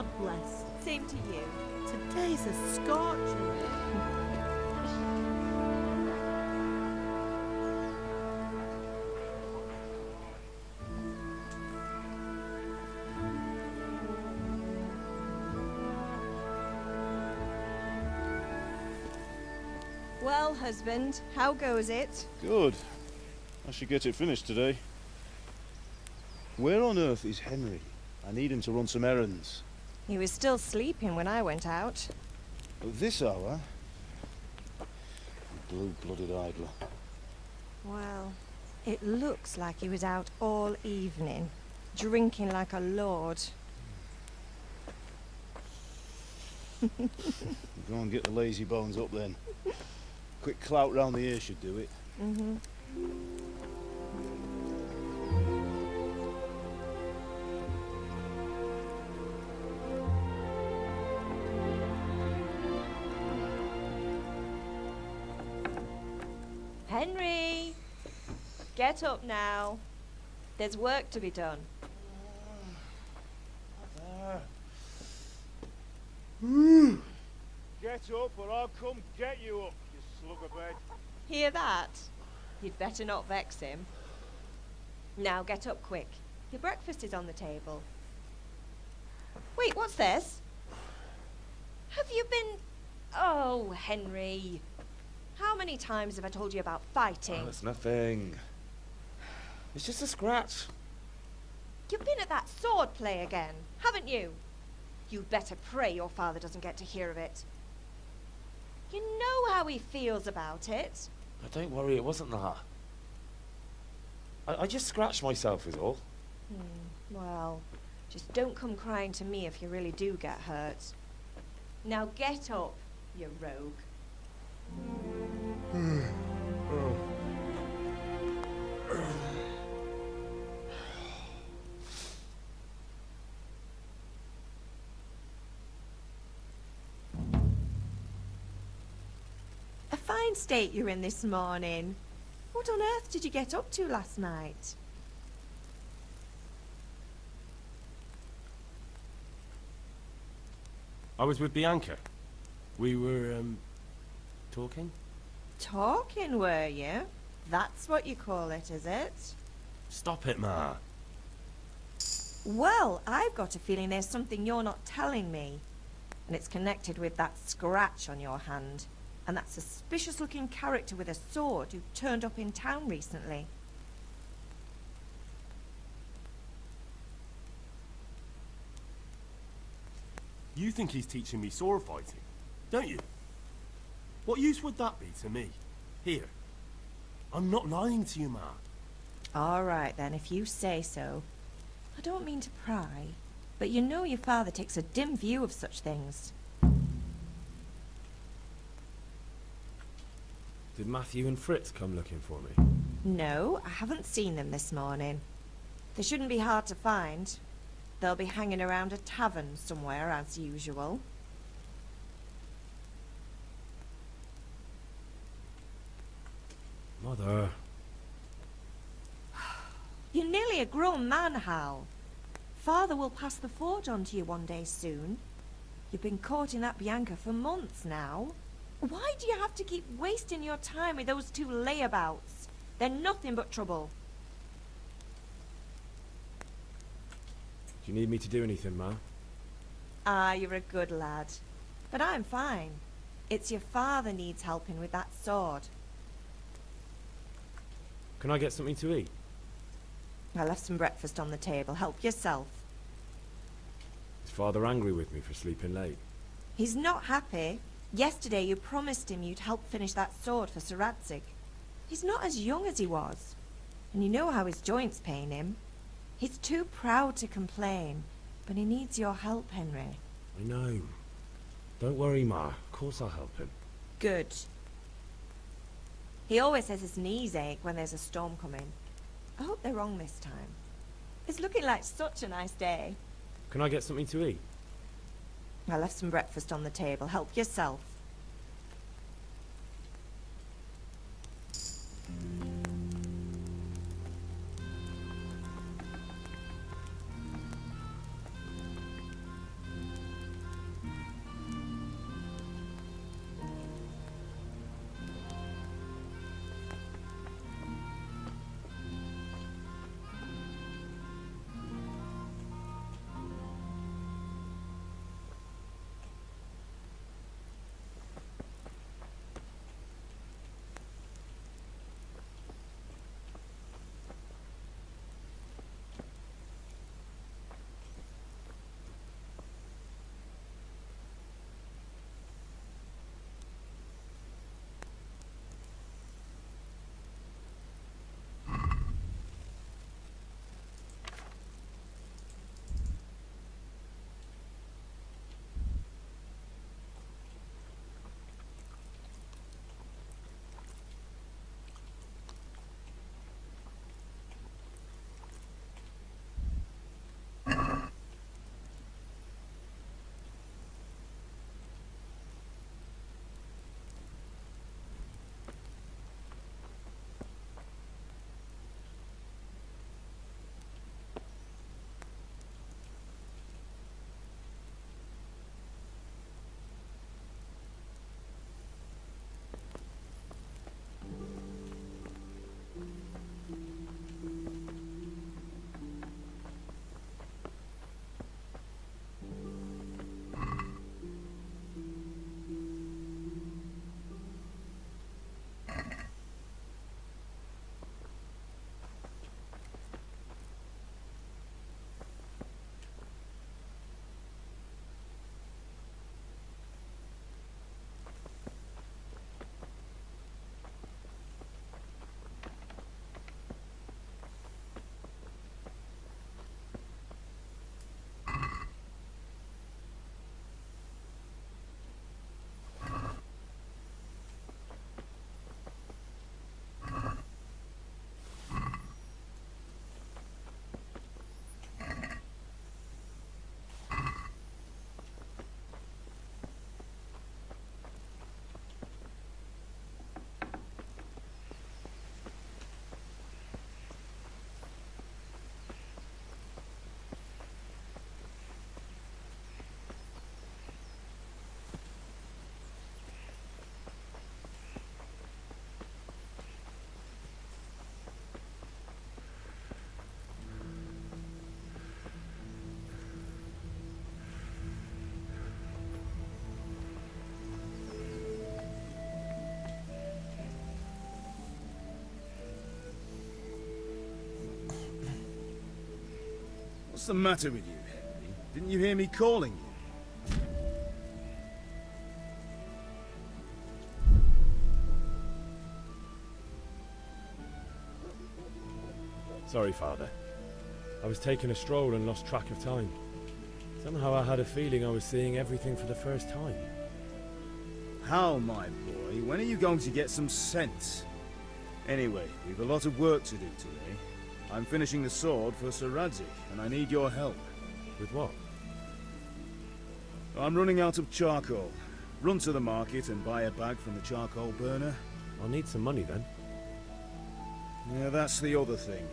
God bless. Same to you. Today's a scorcher. Well, husband, how goes it? Good. I should get it finished today. Where on earth is Henry? I need him to run some errands. He was still sleeping when I went out. At this hour? Blue-blooded idler. Well, it looks like he was out all evening, drinking like a lord. Go and get the lazy bones up then. Quick clout round the ear should do it. Mm-hmm. Henry! Get up now. There's work to be done. Get up or I'll come get you up, you slug of bed. Hear that? You'd better not vex him. Now get up quick. Your breakfast is on the table. Wait, what's this? Have you been... Oh, Henry. How many times have I told you about fighting? Oh, it's nothing. It's just a scratch. You've been at that sword play again, haven't you? You'd better pray your father doesn't get to hear of it. You know how he feels about it. Oh, don't worry, it wasn't that. I just scratched myself is all. Well, just don't come crying to me if you really do get hurt. Now get up, you rogue. A fine state you're in this morning. What on earth did you get up to last night? I was with Bianca. We were, talking? Talking, were you? That's what you call it, is it? Stop it, Ma. Well, I've got a feeling there's something you're not telling me. And it's connected with that scratch on your hand. And that suspicious-looking character with a sword who turned up in town recently. You think he's teaching me sword fighting, don't you? What use would that be to me? Here. I'm not lying to you, Ma. All right, then, if you say so. I don't mean to pry, but you know your father takes a dim view of such things. Did Matthew and Fritz come looking for me? No, I haven't seen them this morning. They shouldn't be hard to find. They'll be hanging around a tavern somewhere, as usual. Mother. You're nearly a grown man, Hal. Father will pass the forge on to you one day soon. You've been courting that Bianca for months now. Why do you have to keep wasting your time with those two layabouts? They're nothing but trouble. Do you need me to do anything, Ma? Ah, you're a good lad. But I'm fine. It's your father needs helping with that sword. Can I get something to eat? I left some breakfast on the table. Help yourself. Is Father angry with me for sleeping late? He's not happy. Yesterday you promised him you'd help finish that sword for Sir Radzig. He's not as young as he was. And you know how his joints pain him. He's too proud to complain. But he needs your help, Henry. I know. Don't worry, Ma. Of course I'll help him. Good. He always says his knees ache when there's a storm coming. I hope they're wrong this time. It's looking like such a nice day. Can I get something to eat? I left some breakfast on the table. Help yourself. What's the matter with you, Henry? Didn't you hear me calling you? Sorry, Father. I was taking a stroll and lost track of time. Somehow I had a feeling I was seeing everything for the first time. How, my boy? When are you going to get some sense? Anyway, we've a lot of work to do today. I'm finishing the sword for Sir Radzig, and I need your help. With what? I'm running out of charcoal. Run to the market and buy a bag from the charcoal burner. I'll need some money then. Yeah, that's the other thing.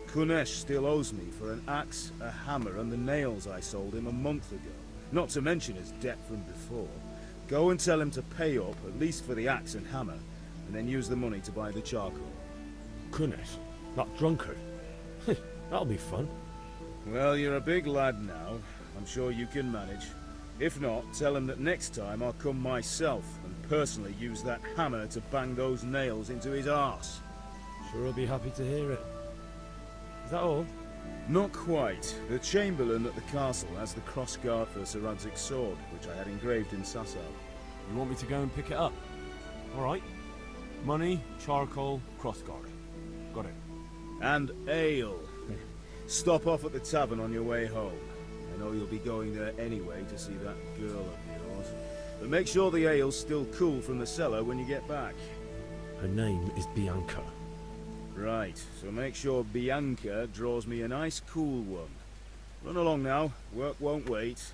Kunesh still owes me for an axe, a hammer, and the nails I sold him a month ago. Not to mention his debt from before. Go and tell him to pay up, at least for the axe and hammer, and then use the money to buy the charcoal. Kunesh, that drunkard. That'll be fun. Well, you're a big lad now. I'm sure you can manage. If not, tell him that next time I'll come myself and personally use that hammer to bang those nails into his arse. Sure he'll be happy to hear it. Is that all? Not quite. The Chamberlain at the castle has the crossguard for Sir Radzig's sword, which I had engraved in Sasau. You want me to go and pick it up? All right. Money, charcoal, crossguard. Got it. And ale. Stop off at the tavern on your way home. I know you'll be going there anyway to see that girl of yours. But make sure the ale's still cool from the cellar when you get back. Her name is Bianca. Right, so make sure Bianca draws me a nice cool one. Run along now, work won't wait.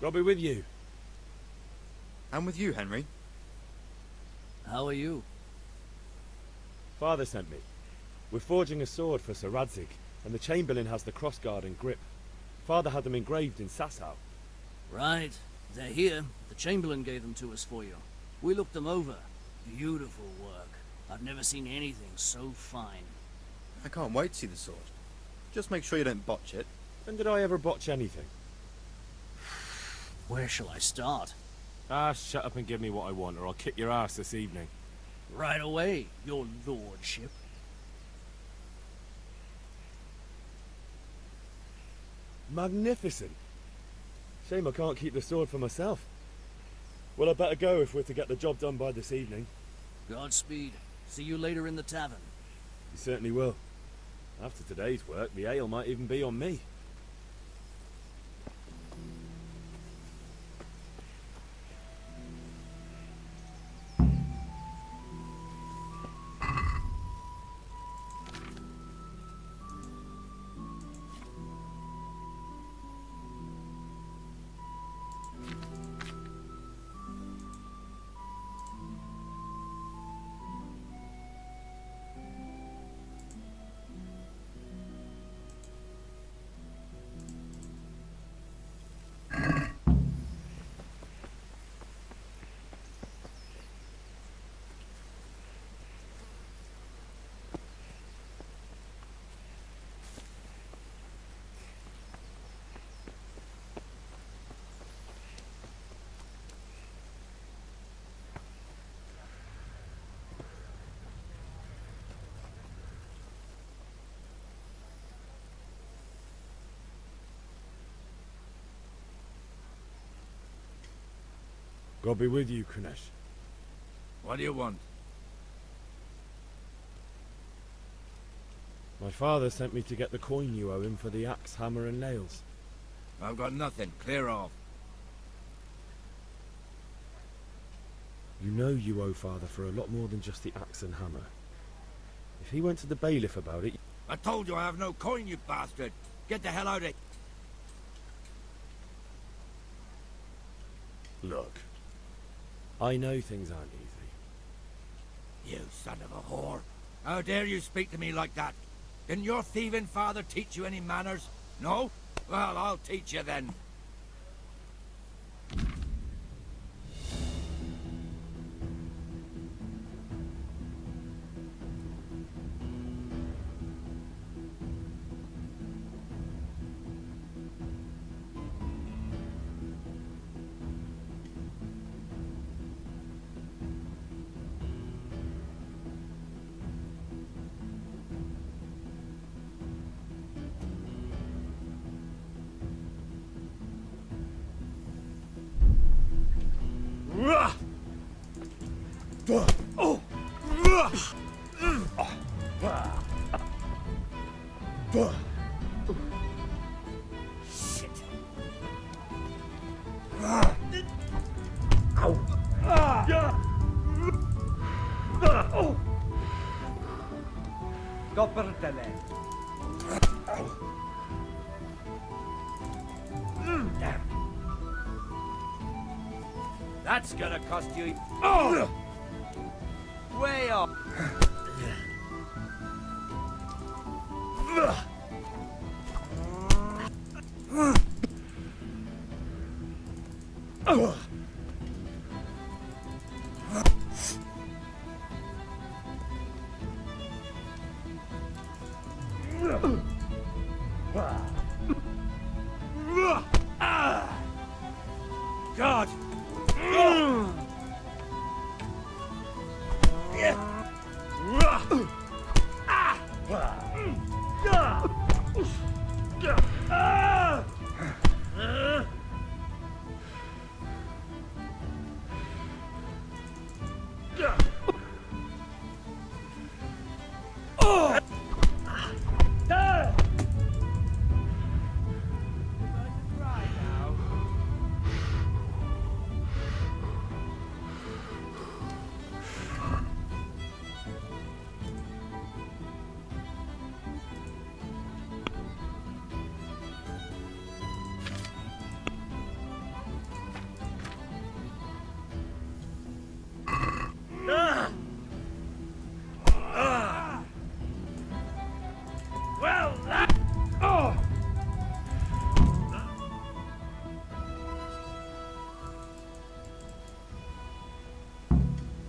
God be with you. And with you, Henry. How are you? Father sent me. We're forging a sword for Sir Radzig, and the Chamberlain has the crossguard and grip. Father had them engraved in Sasau. Right. They're here. The Chamberlain gave them to us for you. We looked them over. Beautiful work. I've never seen anything so fine. I can't wait to see the sword. Just make sure you don't botch it. When did I ever botch anything? Where shall I start? Ah, shut up and give me what I want, or I'll kick your ass this evening. Right away, your lordship. Magnificent. Shame I can't keep the sword for myself. Well, I better go if we're to get the job done by this evening. Godspeed. See you later in the tavern. You certainly will. After today's work, the ale might even be on me. God be with you, Kunesh. What do you want? My father sent me to get the coin you owe him for the axe, hammer and nails. I've got nothing. Clear off. You know you owe Father for a lot more than just the axe and hammer. If he went to the bailiff about it... I told you I have no coin, you bastard. Get the hell out of here. Look, I know things aren't easy. You son of a whore. How dare you speak to me like that? Didn't your thieving father teach you any manners? No? Well, I'll teach you then. That's gonna cost you... Oh! Way off! God!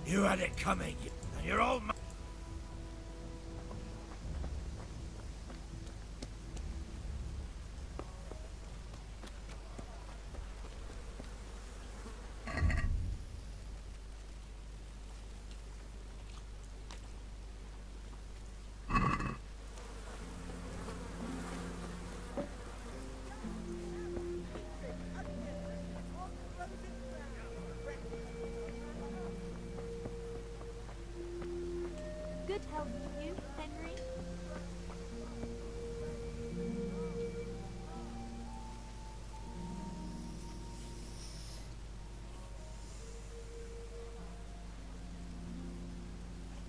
You had it coming, and you're all... Good help you, Henry.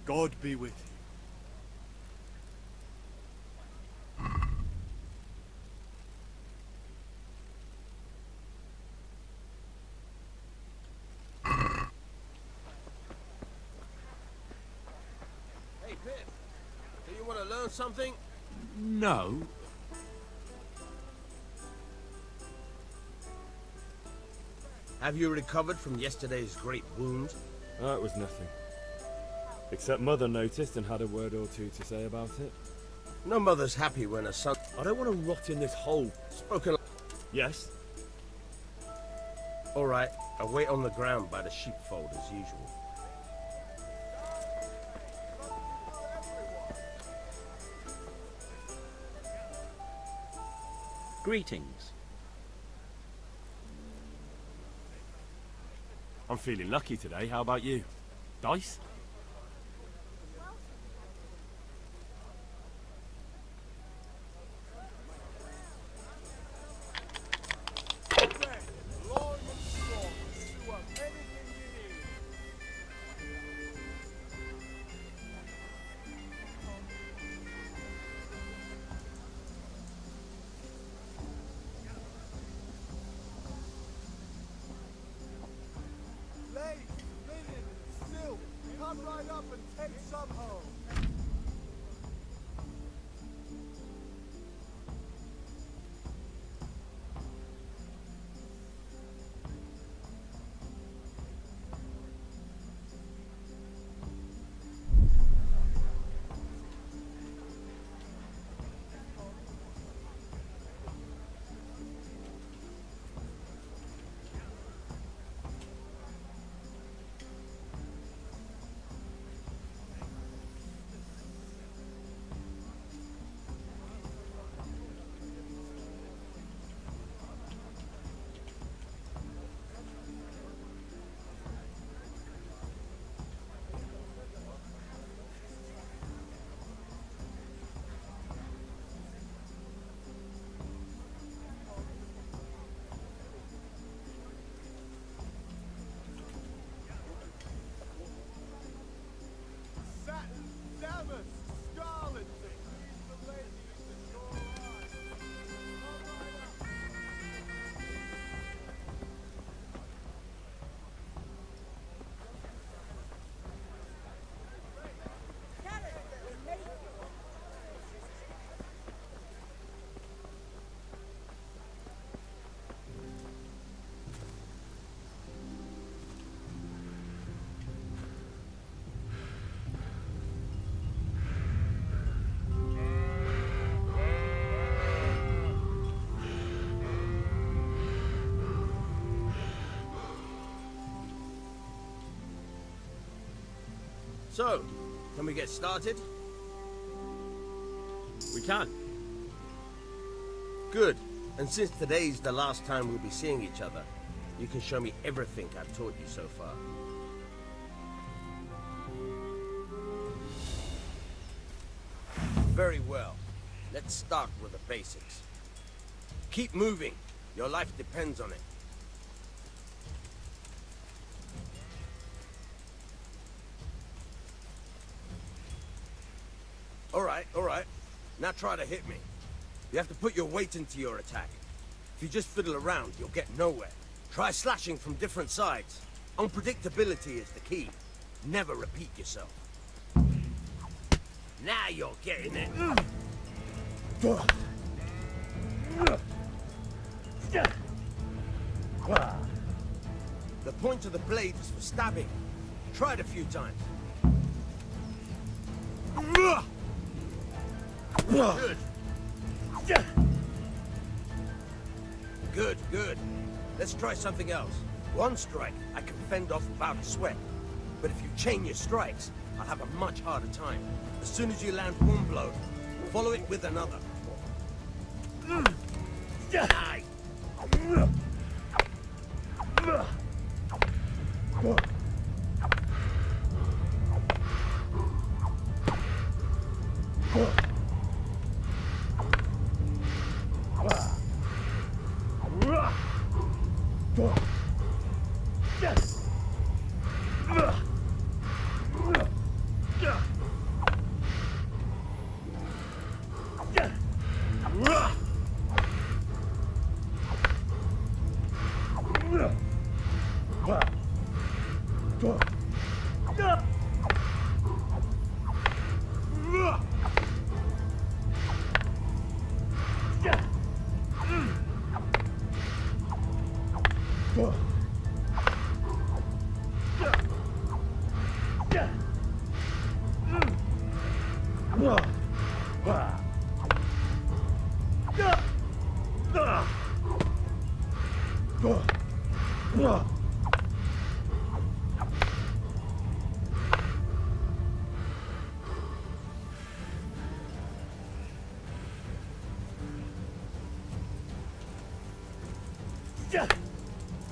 God be with you. Hey, Pip. Do you want to learn something? No. Have you recovered from yesterday's great wound? That was nothing. Except Mother noticed and had a word or two to say about it. No mother's happy when her son... I don't want to rot in this hole. Spoken... Yes? All right, I'll wait on the ground by the sheepfold as usual. Greetings. I'm feeling lucky today. How about you? Dice? up and take some home. So, can we get started? We can. Good. And since today's the last time we'll be seeing each other, you can show me everything I've taught you so far. Very well. Let's start with the basics. Keep moving. Your life depends on it. All right. Now try to hit me. You have to put your weight into your attack. If you just fiddle around, you'll get nowhere. Try slashing from different sides. Unpredictability is the key. Never repeat yourself. Now you're getting it. The point of the blade is for stabbing. Try it a few times. Good. Good. Let's try something else. One strike, I can fend off without a sweat. But if you chain your strikes, I'll have a much harder time. As soon as you land one blow, follow it with another. Nice.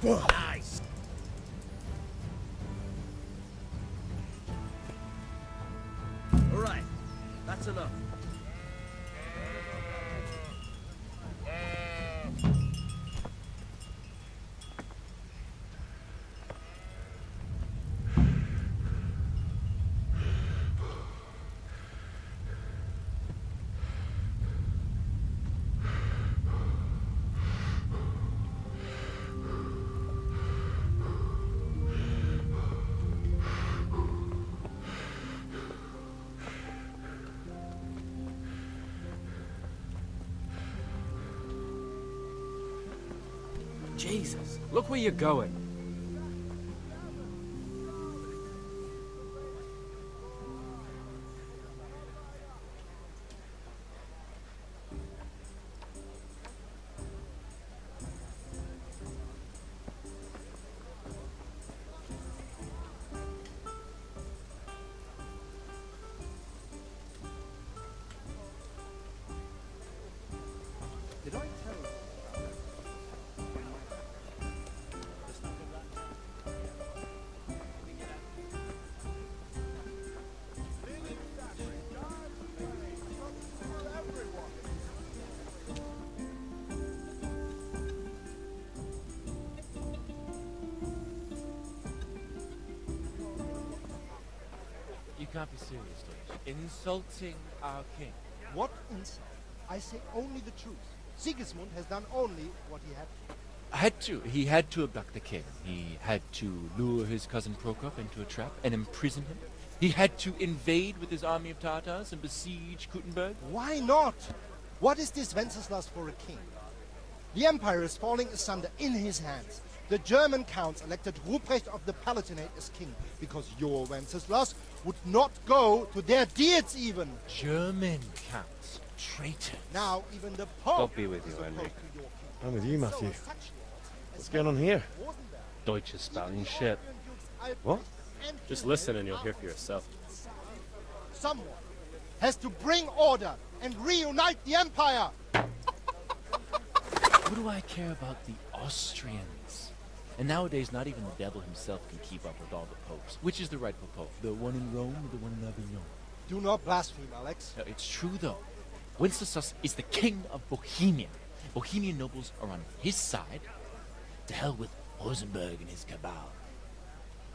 Nice. All right, that's enough. Jesus, look where you're going. Did I tell you? You can't be serious, Deutsch. Insulting our king. What insult? I say only the truth. Sigismund has done only what he had to. He had to abduct the king. He had to lure his cousin Prokop into a trap and imprison him. He had to invade with his army of Tatars and besiege Kuttenberg. Why not? What is this Wenceslas for a king? The empire is falling asunder in his hands. The German counts elected Ruprecht of the Palatinate as king because your Wenceslas would not go to their deeds even. German counts. Traitor. Now even the Pope God be with is you, Henry. opposed to your king. I'm with you, Matthew. What's going on here? Deutsch is spouting shit. What? Just listen and you'll hear for yourself. Someone has to bring order and reunite the empire. What do I care about the Austrians? And nowadays, not even the devil himself can keep up with all the popes. Which is the rightful pope? The one in Rome or the one in Avignon? Do not blaspheme, Alex. No, it's true, though. Wenceslas is the king of Bohemia. Bohemian nobles are on his side. To hell with Rosenberg and his cabal.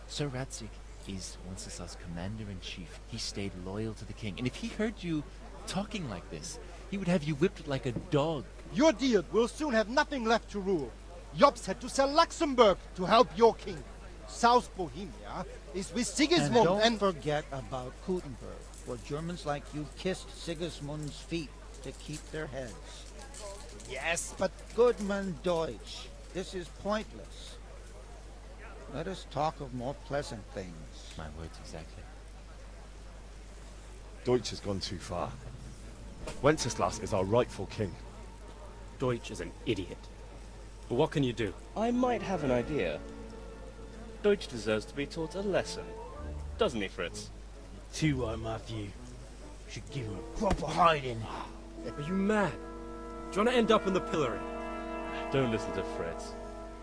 Sir Radzig is Wenceslas' commander-in-chief. He stayed loyal to the king. And if he heard you talking like this, he would have you whipped like a dog. Your deal will soon have nothing left to rule. Jobst had to sell Luxembourg to help your king. South Bohemia is with Sigismund and don't forget about Kuttenberg, where Germans like you kissed Sigismund's feet to keep their heads. Yes, but Goodman Deutsch, this is pointless. Let us talk of more pleasant things. My words exactly. Deutsch has gone too far. Wenceslas is our rightful king. Deutsch is an idiot. But what can you do? I might have an idea. Deutsch deserves to be taught a lesson. Doesn't he, Fritz? Too right, Matthew. Should give him a proper hiding. Are you mad? Do you want to end up in the pillory? Don't listen to Fritz.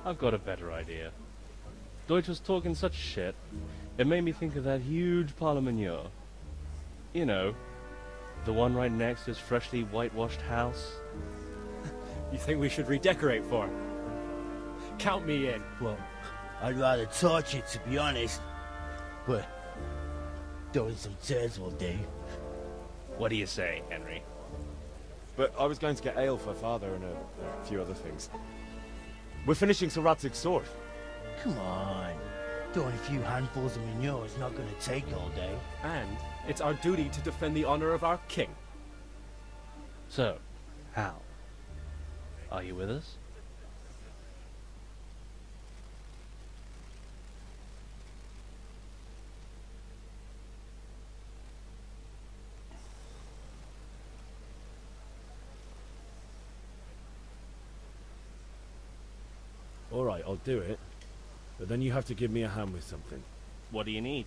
I've got a better idea. Deutsch was talking such shit, it made me think of that huge Parlement. You know, the one right next to his freshly whitewashed house. You think we should redecorate for him? Count me in. Well, I'd rather torch it, to be honest. But throwing some turds will do. What do you say, Henry? But I was going to get ale for father and a few other things. We're finishing Sir Radzig's sword. Come on. Throwing a few handfuls of manure is not going to take all day. And it's our duty to defend the honor of our king. So, Hal, are you with us? All right, I'll do it. But then you have to give me a hand with something. What do you need?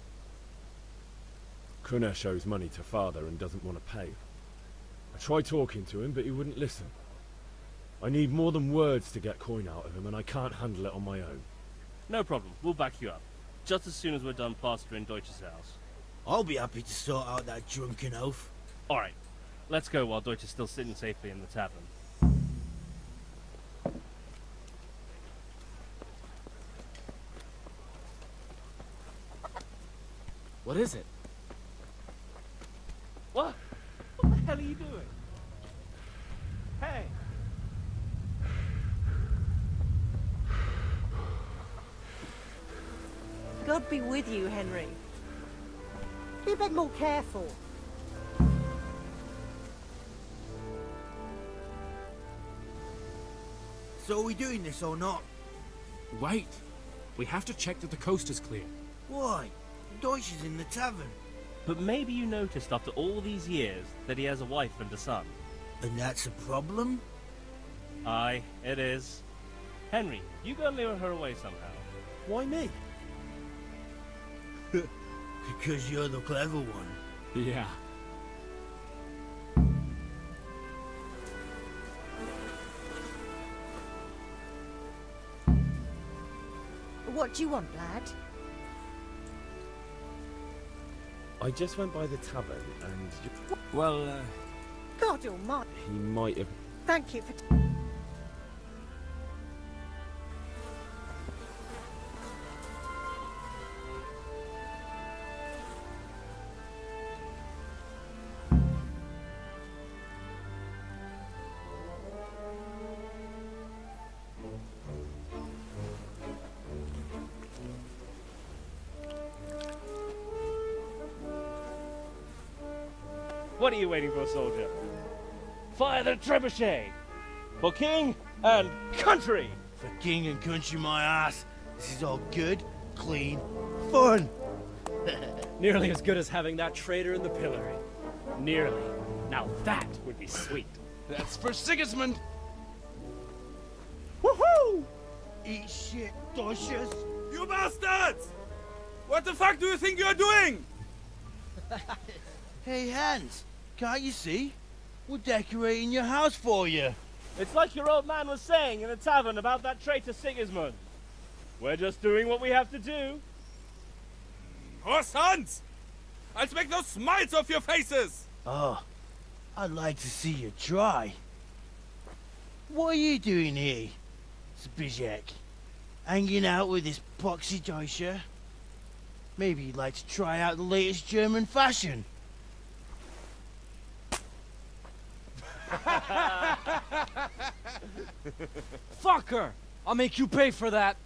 Kunesh owes money to father and doesn't want to pay. I tried talking to him, but he wouldn't listen. I need more than words to get coin out of him, and I can't handle it on my own. No problem. We'll back you up. Just as soon as we're done plastering Deutsch's house. I'll be happy to sort out that drunken oaf. Alright. Let's go while Deutsch is still sitting safely in the tavern. What is it? What? What the hell are you doing? Hey! God be with you, Henry. Be a bit more careful. So are we doing this or not? Wait. We have to check that the coast is clear. Why? Deutsch is in the tavern. But maybe you noticed after all these years that he has a wife and a son. And that's a problem? Aye, it is. Henry, you go and lure her away somehow. Why me? Because you're the clever one. Yeah. What do you want, lad? I just went by the tavern and... Well, God almighty. He might have... Thank you for... What are you waiting for, soldier? Fire the trebuchet! For king and country! For king and country, my ass. This is all good, clean, fun. nearly as good as having that traitor in the pillory. Nearly. Now that would be sweet. That's for Sigismund! Woohoo! Eat shit, Deutsches. You bastards! What the fuck do you think you're doing? Hey, Hans, can't you see? We're decorating your house for you. It's like your old man was saying in the tavern about that traitor Sigismund. We're just doing what we have to do. Horse Hans! I'll make those smiles off your faces! Oh, I'd like to see you try. What are you doing here, Zbyszek? Hanging out with this poxy Deutscher? Maybe you'd like to try out the latest German fashion. Fuck her! I'll make you pay for that.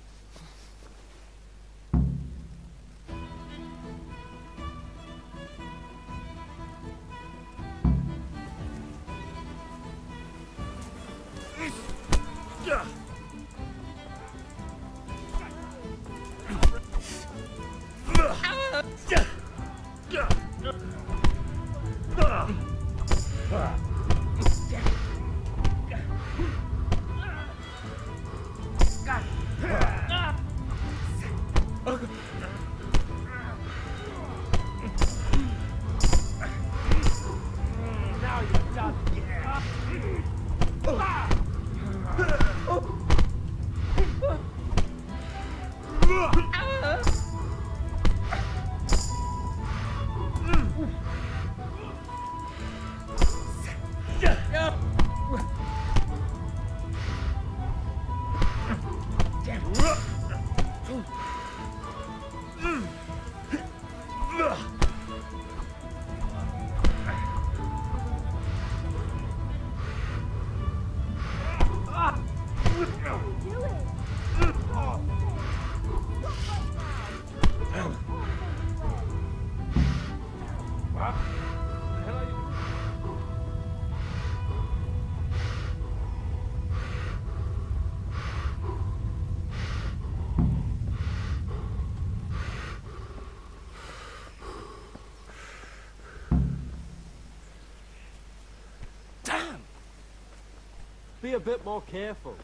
Be a bit more careful.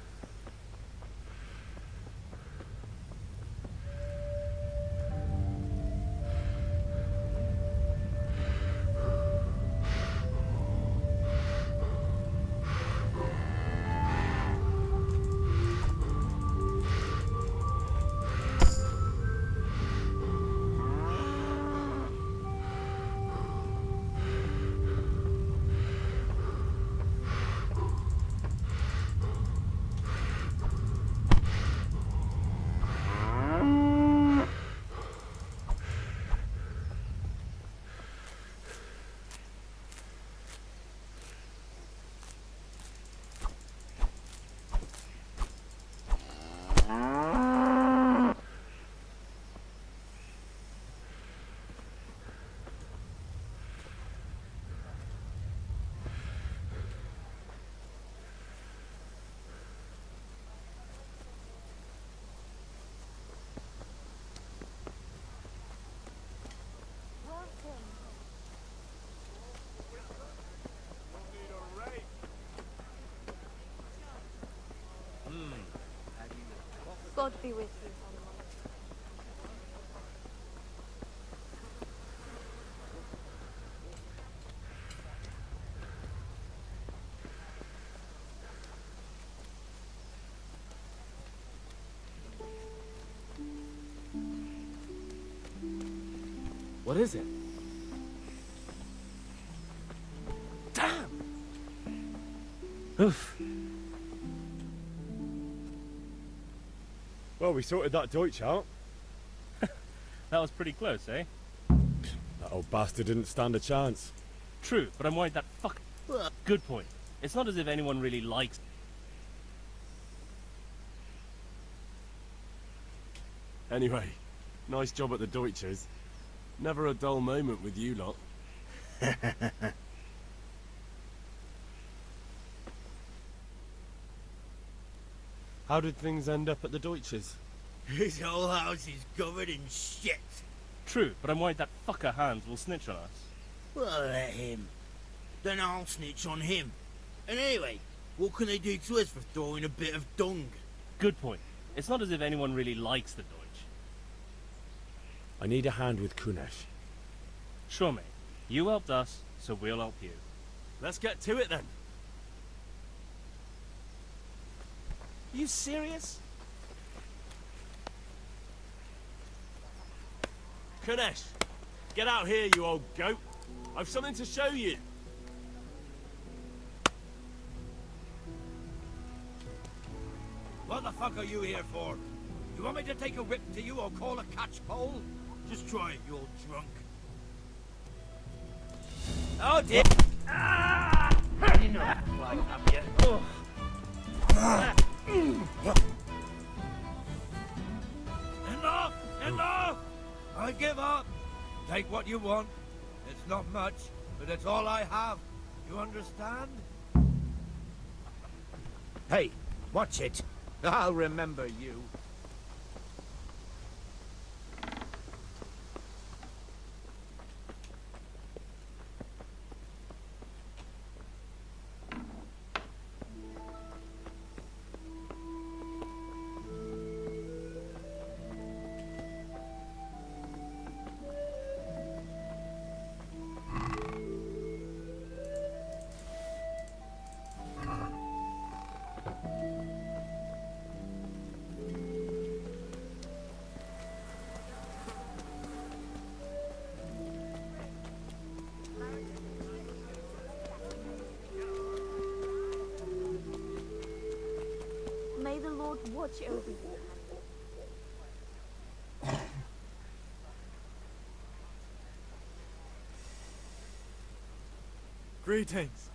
Lord be with you. What is it? Damn! Oof. Well, we sorted that Deutsch out. That was pretty close, eh? That old bastard didn't stand a chance. True, but I'm worried that fuck... Good point. It's not as if anyone really likes... Anyway, nice job at the Deutsches. Never a dull moment with you lot. How did things end up at the Deutsches? His whole house is covered in shit. True, but I'm worried that fucker Hans will snitch on us. Well, let him. Then I'll snitch on him. And anyway, what can they do to us for throwing a bit of dung? Good point. It's not as if anyone really likes the Deutsch. I need a hand with Kunesh. Sure, mate. You helped us, so we'll help you. Let's get to it then. Are you serious? Kunesh, get out here, you old goat. I've something to show you. What the fuck are you here for? You want me to take a whip to you or call a catchpole? Just try it, you old drunk. Oh, dear. You know that flag, have you? Enough! Enough! I give up. Take what you want. It's not much, but it's all I have. You understand? Hey, watch it. I'll remember you. May the Lord watch over you. Greetings.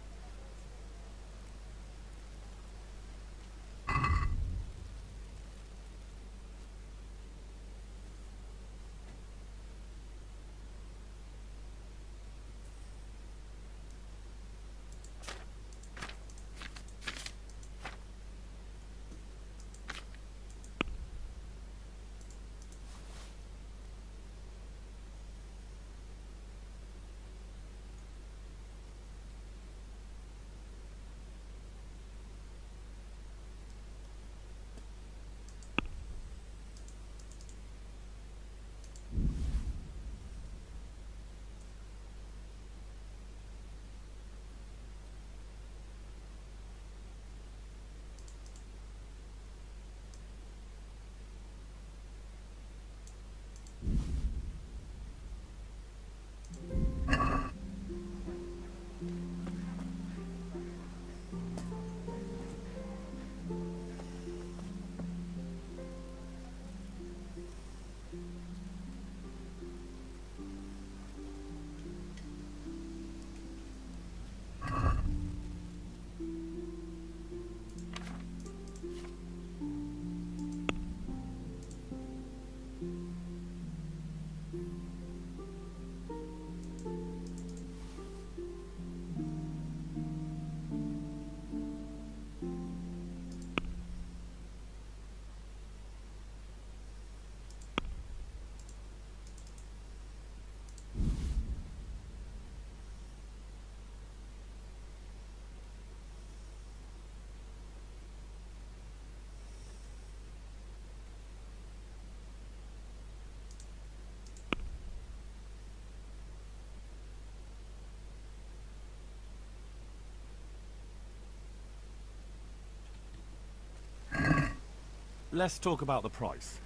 let's talk about the price.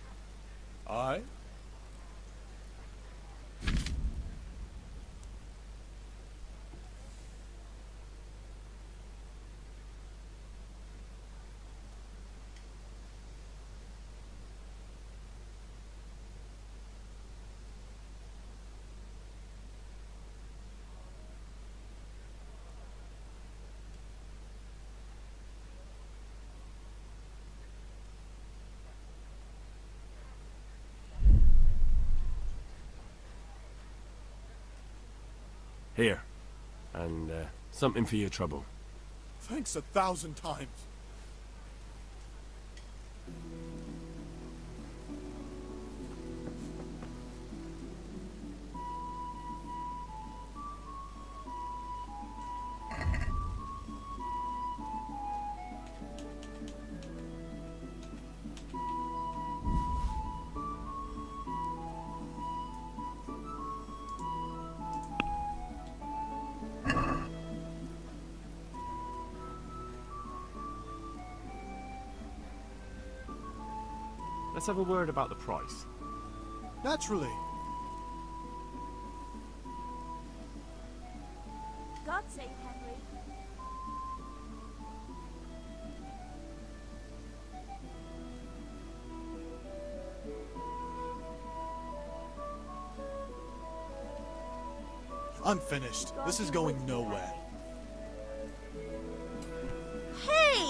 Aye? Here. And, something for your trouble. Thanks 1,000 times. Let's have a word about the price. Naturally. God save Henry. I'm finished. This is going nowhere. Hey!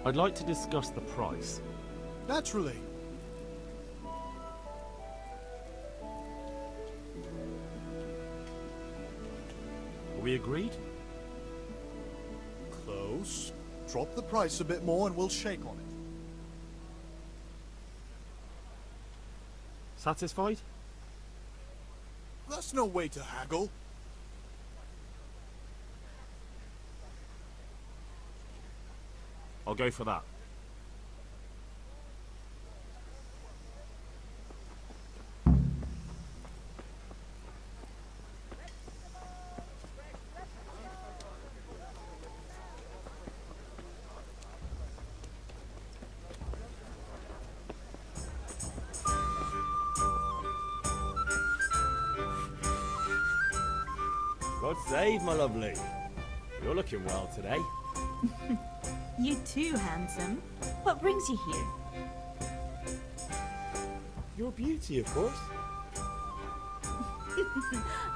I'd like to discuss the price. Naturally. Are we agreed? Close. Drop the price a bit more and we'll shake on it. Satisfied? That's no way to haggle. I'll go for that. God save, my lovely. You're looking well today. You too, handsome. What brings you here? Your beauty, of course.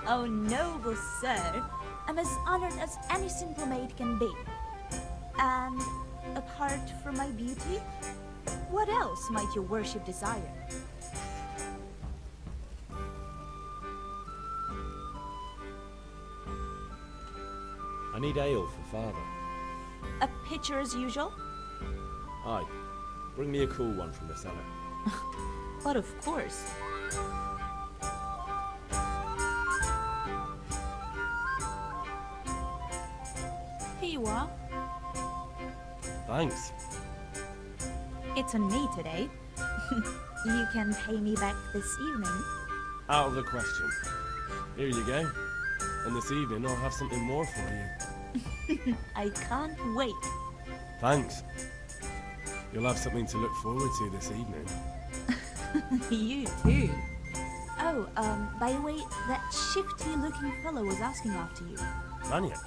Oh, noble sir. I'm as honored as any simple maid can be. And apart from my beauty, what else might your worship desire? I need ale for father. A pitcher as usual? Aye. Bring me a cool one from the cellar. But of course. Here you are. Thanks. It's on me today. You can pay me back this evening. Out of the question. Here you go. And this evening I'll have something more for you. I can't wait. Thanks. You'll have something to look forward to this evening. You too. Oh, by the way, that shifty-looking fellow was asking after you. Vanya?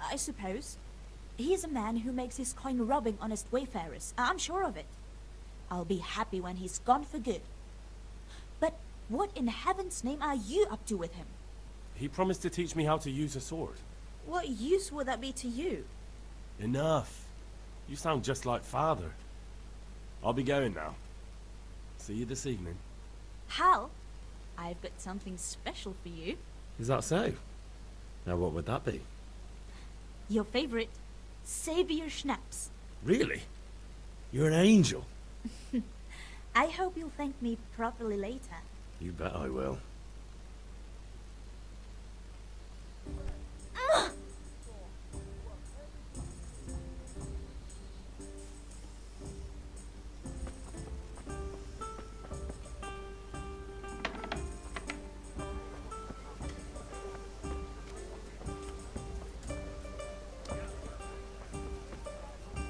I suppose. He's a man who makes his coin robbing honest wayfarers. I'm sure of it. I'll be happy when he's gone for good. But what in heaven's name are you up to with him? He promised to teach me how to use a sword. What use would that be to you? Enough. You sound just like Father. I'll be going now. See you this evening. Hal, I've got something special for you. Is that so? Now what would that be? Your favorite Savior Schnapps. Really? You're an angel. I hope you'll thank me properly later. You bet I will.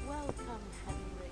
Welcome, Henry.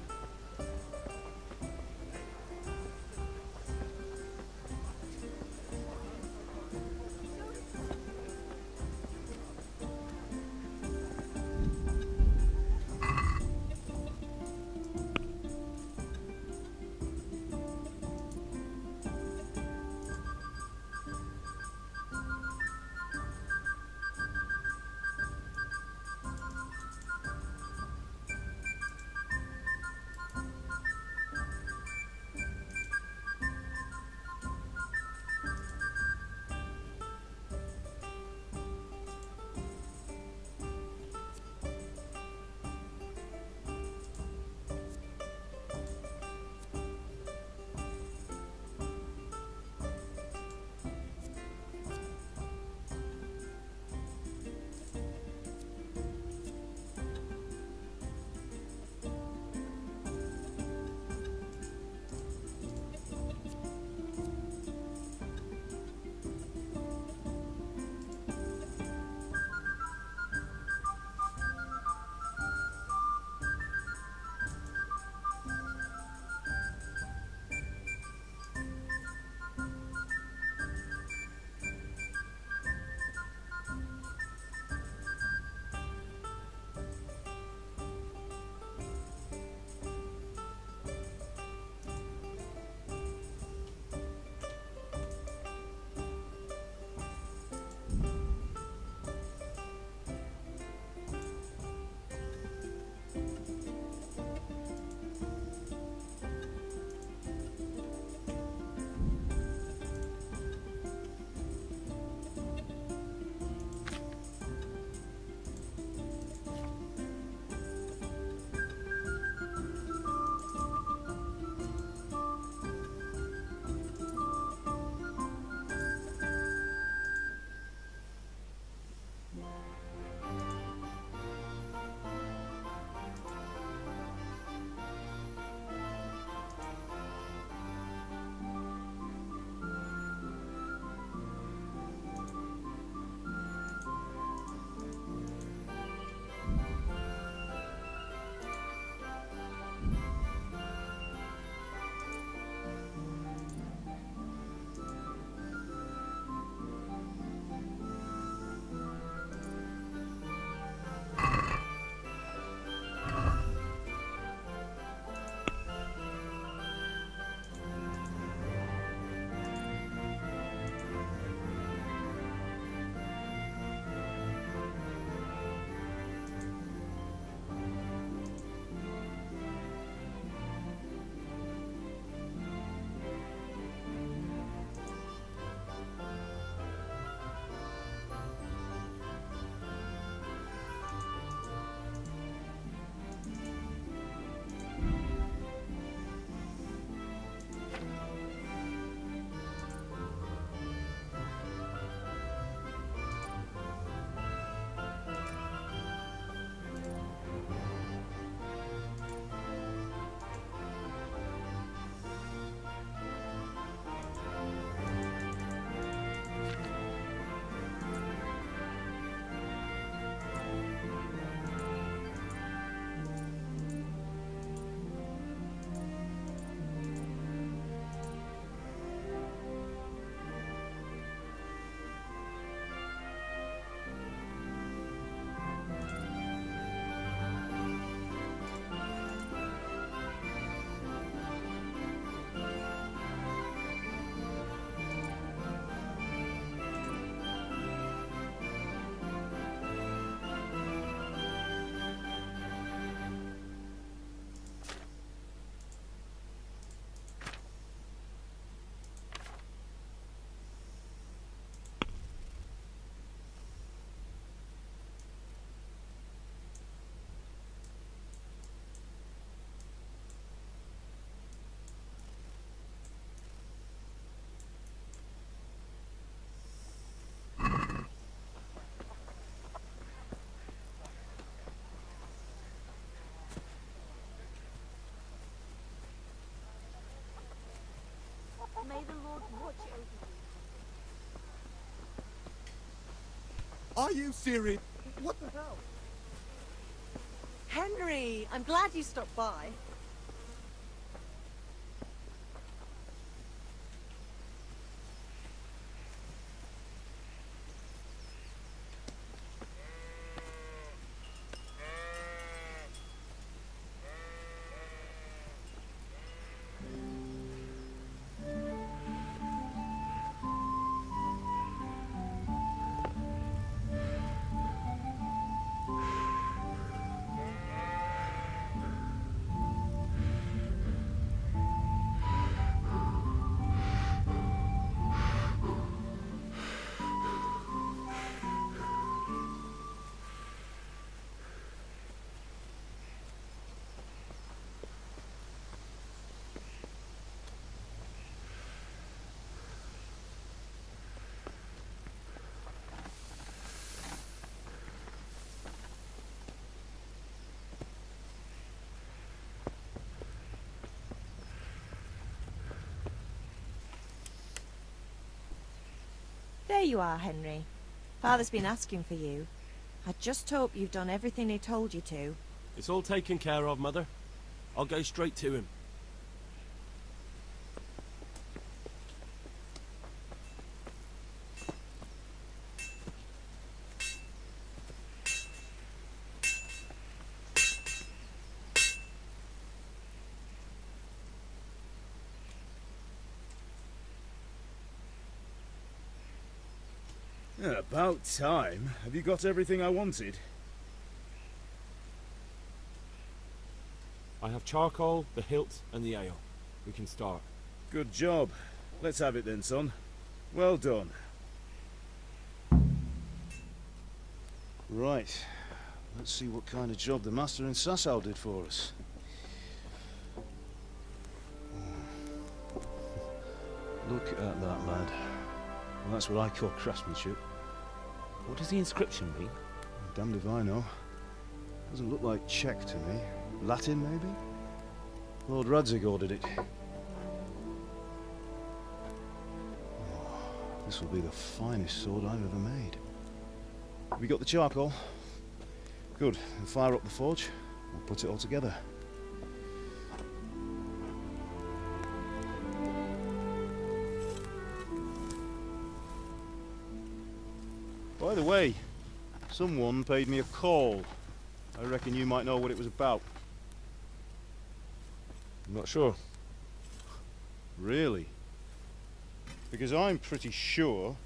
May the Lord watch over you. Are you serious? What the hell? Henry, I'm glad you stopped by. There you are, Henry. Father's been asking for you. I just hope you've done everything he told you to. It's all taken care of, Mother. I'll go straight to him. Yeah, about time. Have you got everything I wanted? I have charcoal, the hilt, and the ale. We can start. Good job. Let's have it then, son. Well done. Right. Let's see what kind of job the master in Sasau did for us. Look at that, lad. Well, that's what I call craftsmanship. What does the inscription mean? Damned if I know. Doesn't look like Czech to me. Latin, maybe? Lord Radzig ordered it. Oh, this will be the finest sword I've ever made. Have you got the charcoal? Good. We'll fire up the forge. We'll put it all together. By the way, someone paid me a call. I reckon you might know what it was about. I'm not sure. Really? Because I'm pretty sure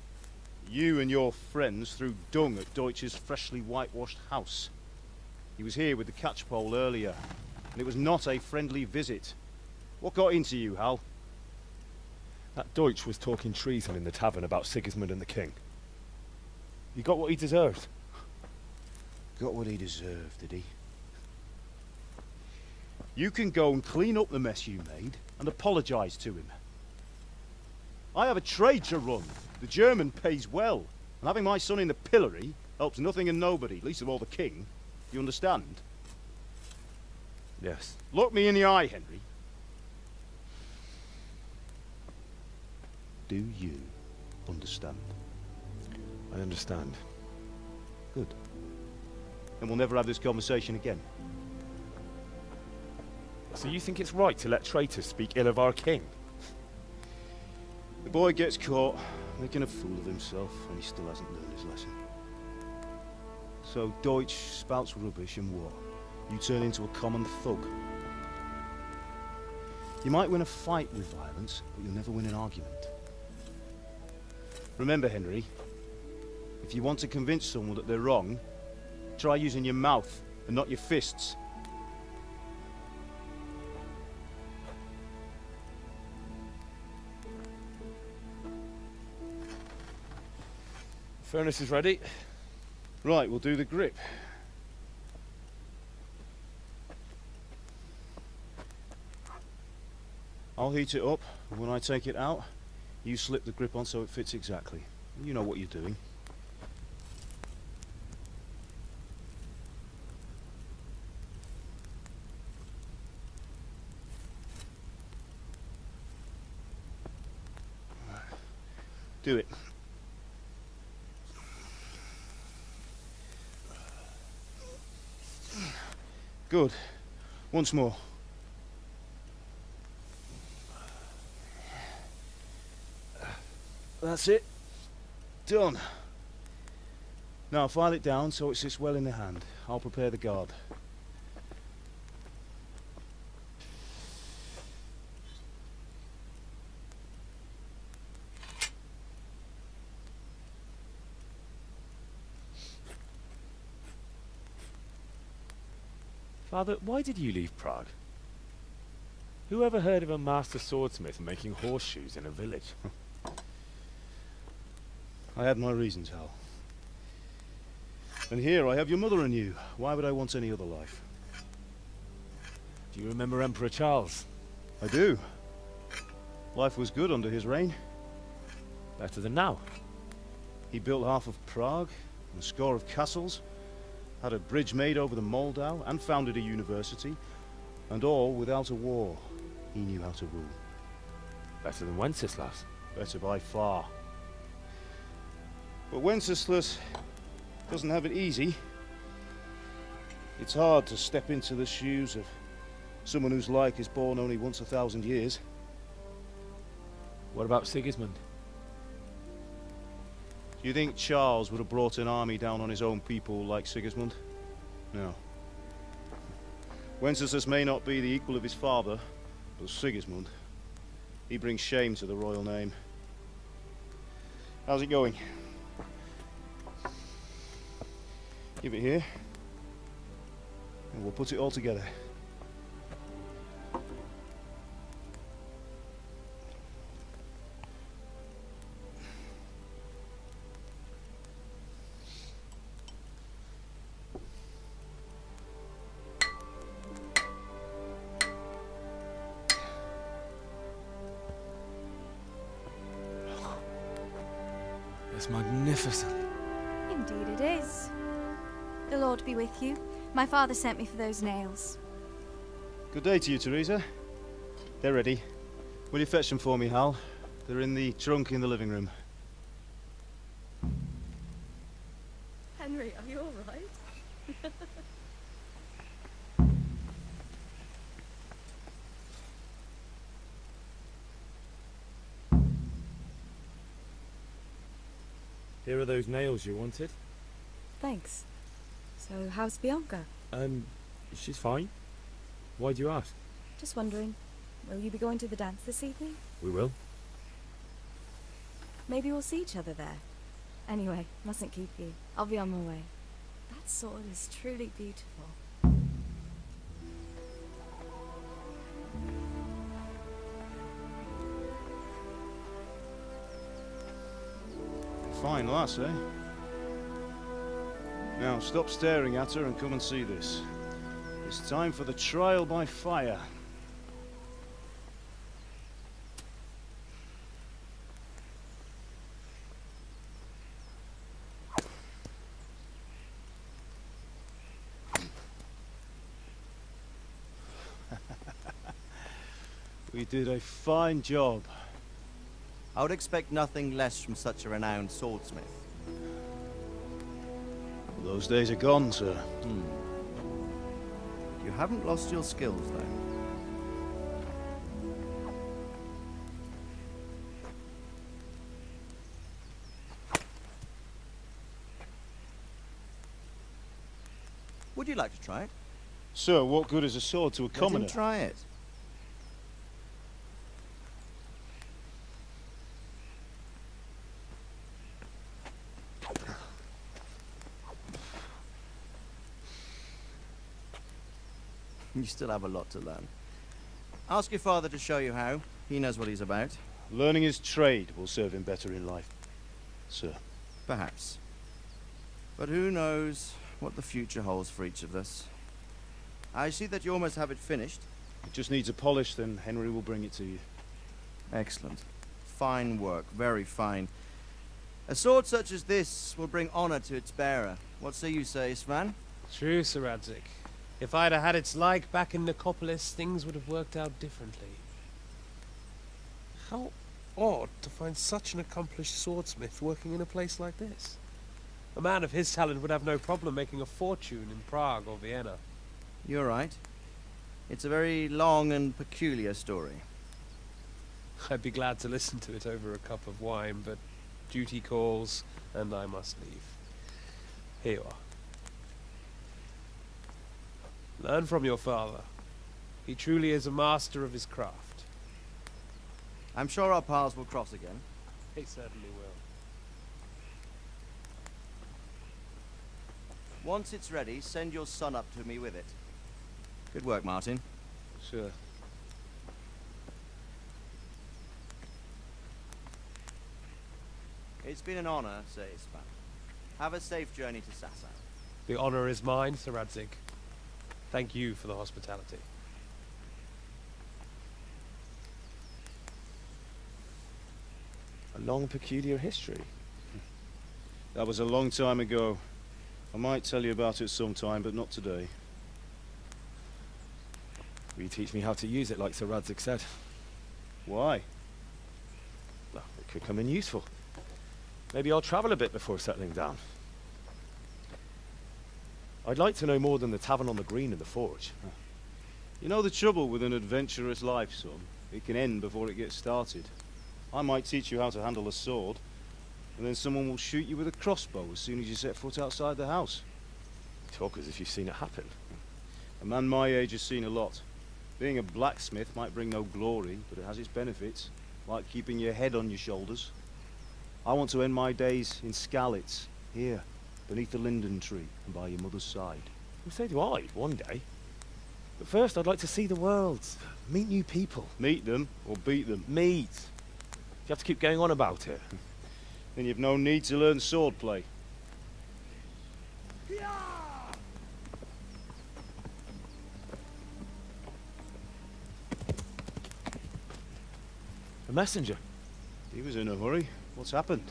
you and your friends threw dung at Deutsch's freshly whitewashed house. He was here with the catchpole earlier, and it was not a friendly visit. What got into you, Hal? That Deutsch was talking treason in the tavern about Sigismund and the king. He got what he deserved. Got what he deserved, did he? You can go and clean up the mess you made and apologise to him. I have a trade to run. The German pays well. And having my son in the pillory helps nothing and nobody, least of all the king. You understand? Yes. Look me in the eye, Henry. Do you understand? I understand. Good. Then we'll never have this conversation again. So you think it's right to let traitors speak ill of our king? The boy gets caught making a fool of himself, and he still hasn't learned his lesson. So Deutsch spouts rubbish, and what? You turn into a common thug. You might win a fight with violence, but you'll never win an argument. Remember, Henry, if you want to convince someone that they're wrong, try using your mouth and not your fists. Furnace is ready. Right, we'll do the grip. I'll heat it up, and when I take it out, you slip the grip on so it fits exactly. You know what you're doing. Do it. Good. Once more. That's it. Done. Now file it down so it sits well in the hand. I'll prepare the guard. Father, why did you leave Prague? Who ever heard of a master swordsmith making horseshoes in a village? I had my reasons, Hal. And here I have your mother and you. Why would I want any other life? Do you remember Emperor Charles? I do. Life was good under his reign. Better than now. He built half of Prague, and a score of castles, had a bridge made over the Moldau, and founded a university, and all without a war. He knew how to rule. Better than Wenceslas. Better by far. But Wenceslas doesn't have it easy. It's hard to step into the shoes of someone whose like is born only once 1,000 years. What about Sigismund? Do you think Charles would have brought an army down on his own people like Sigismund? No. Wenceslas may not be the equal of his father, but Sigismund, he brings shame to the royal name. How's it going? Give it here, and we'll put it all together. It's magnificent. Indeed it is. The Lord be with you. My father sent me for those nails. Good day to you, Teresa. They're ready. Will you fetch them for me, Hal? They're in the trunk in the living room. Henry, are you all right? Here are those nails you wanted. Thanks. So, how's Bianca? She's fine. Why do you ask? Just wondering, will you be going to the dance this evening? We will. Maybe we'll see each other there. Anyway, mustn't keep you. I'll be on my way. That sword is truly beautiful. Fine lass, eh? Now, stop staring at her and come and see this. It's time for the trial by fire. We did a fine job. I would expect nothing less from such a renowned swordsmith. Those days are gone, sir. You haven't lost your skills, though. Would you like to try it? Sir, what good is a sword to a commoner? Let him try it. You still have a lot to learn. Ask your father to show you how. He knows what he's about. Learning his trade will serve him better in life, sir. Perhaps. But who knows what the future holds for each of us. I see that you almost have it finished. It just needs a polish, then Henry will bring it to you. Excellent. Fine work, very fine. A sword such as this will bring honor to its bearer. What say you, Svan? True, Sir Radzig. If I'd have had its like back in Nicopolis, things would have worked out differently. How odd to find such an accomplished swordsmith working in a place like this. A man of his talent would have no problem making a fortune in Prague or Vienna. You're right. It's a very long and peculiar story. I'd be glad to listen to it over a cup of wine, but duty calls, and I must leave. Here you are. Learn from your father. He truly is a master of his craft. I'm sure our paths will cross again. He certainly will. Once it's ready, send your son up to me with it. Good work, Martin. Sure. It's been an honor, Sir Ispan. Have a safe journey to Sasau. The honor is mine, Sir Radzig. Thank you for the hospitality. A long, peculiar history. That was a long time ago. I might tell you about it sometime, but not today. Will you teach me how to use it like Sir Radzig said? Why? Well, it could come in useful. Maybe I'll travel a bit before settling down. I'd like to know more than the tavern on the green and the forge. You know the trouble with an adventurous life, son? It can end before it gets started. I might teach you how to handle a sword, and then someone will shoot you with a crossbow as soon as you set foot outside the house. You talk as if you've seen it happen. A man my age has seen a lot. Being a blacksmith might bring no glory, but it has its benefits, like keeping your head on your shoulders. I want to end my days in Skalitz, here, beneath the linden tree and by your mother's side. Well, so do I, one day. But first I'd like to see the world, meet new people. Meet them, or beat them? Meet. You have to keep going on about it. Then you've no need to learn swordplay. A messenger. He was in a hurry. What's happened?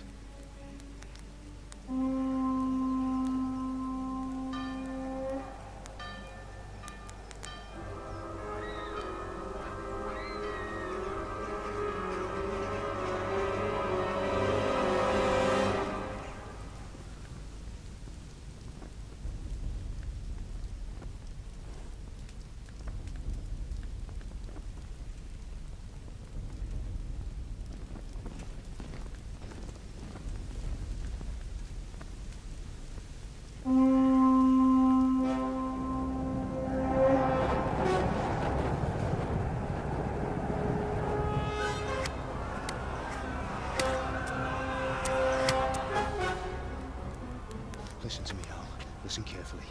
Listen to me, Al. Listen carefully.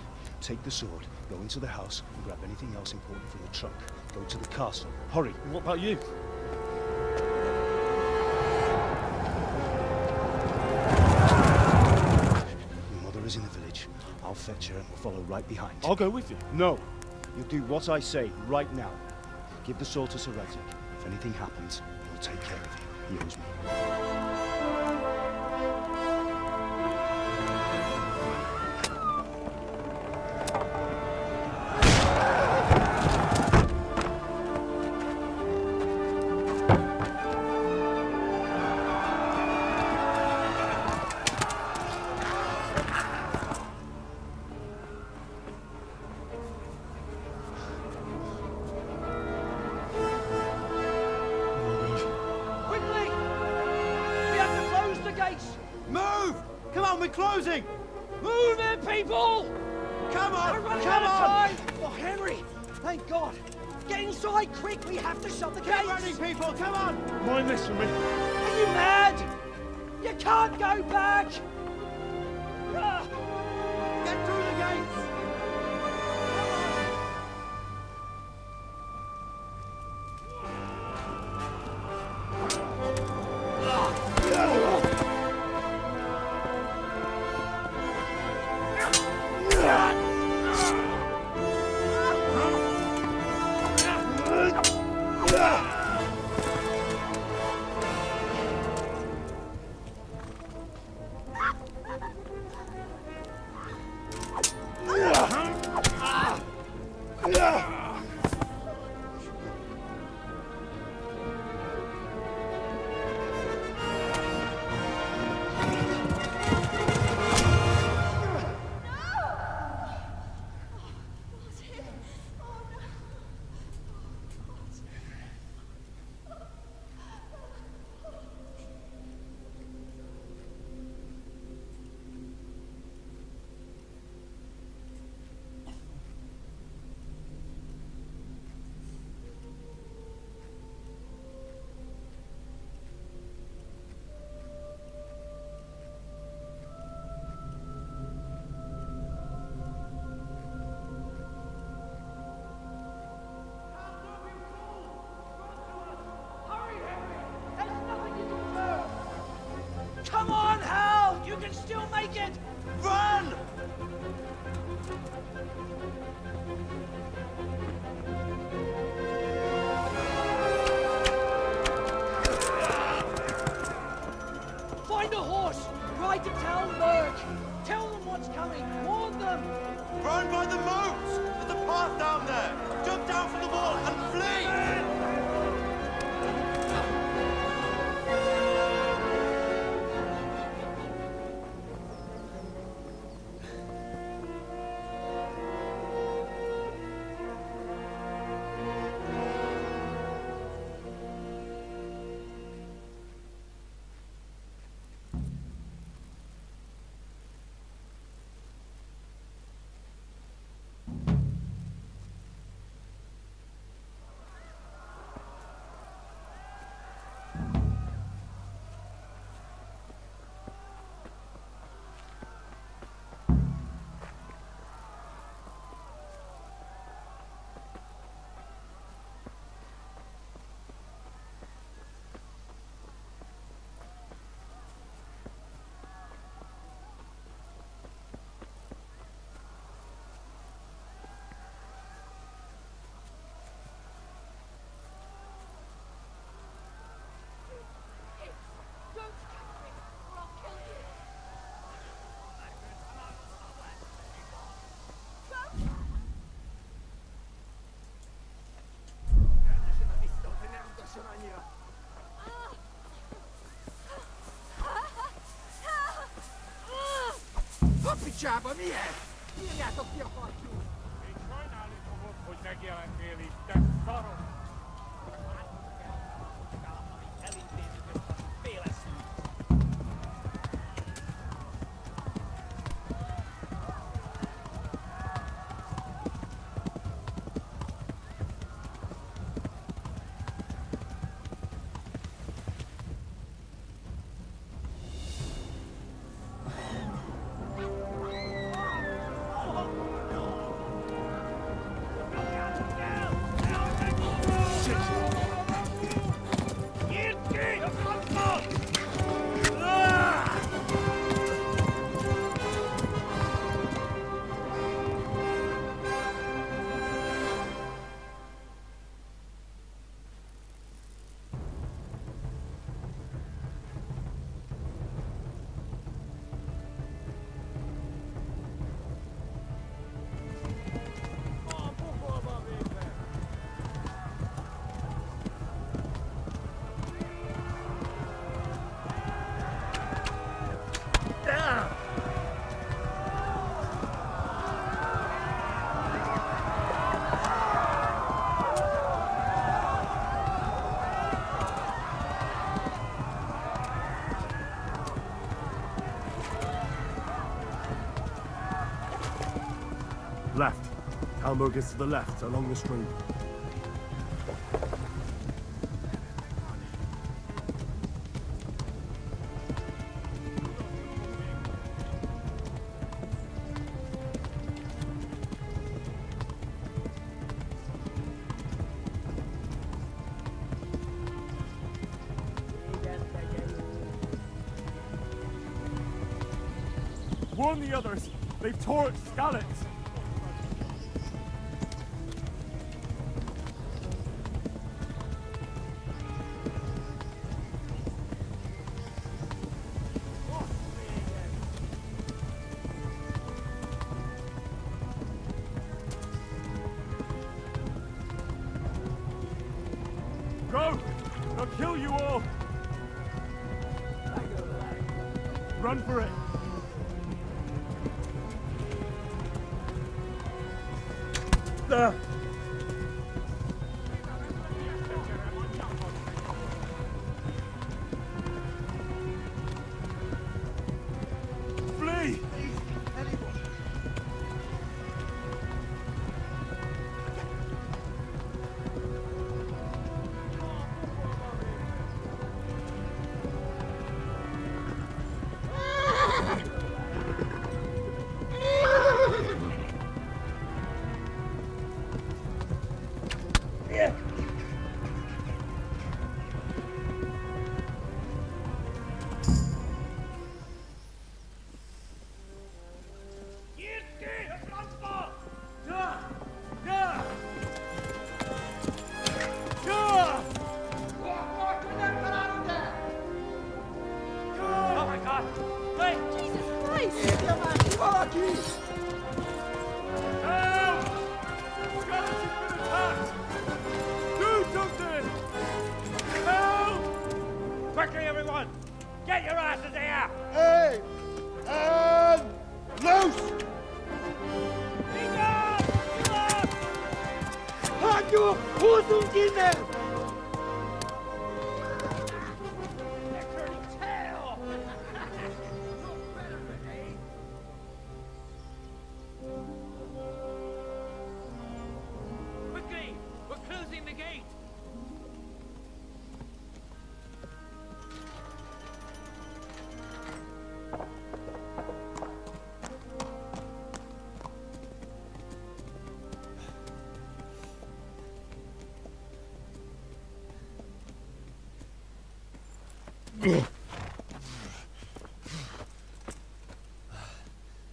Take the sword, go into the house, and grab anything else important from the trunk. Go to the castle. Hurry. And what about you? Your mother is in the village. I'll fetch her and we'll follow right behind. I'll go with you. No. You'll do what I say right now. Give the sword to Sir Radzig. If anything happens, he'll take care of you. He owes me. Closing! Move it, people! Come on! We're running out of time! Oh, Henry! Thank God! Get inside, quick! We have to shut the gates! Get running, people! Come on! Mind this for me. Are you mad? You can't go back! Get through the gates! Puppy jab on me head! Idiot of your heart, you! Left. Talmberg is to the left, along the stream. Warn the others! They've tore at Skalitz! Go! They'll kill you all! Run for it! There! Flee! Oh my God! Wait! Jesus Christ! Help! Skalitz has been attacked! Do something! Help! Quickly, everyone! Get your asses here! Hey! And loose! Halt you! Hosenkinder! Quickly! We're closing the gate!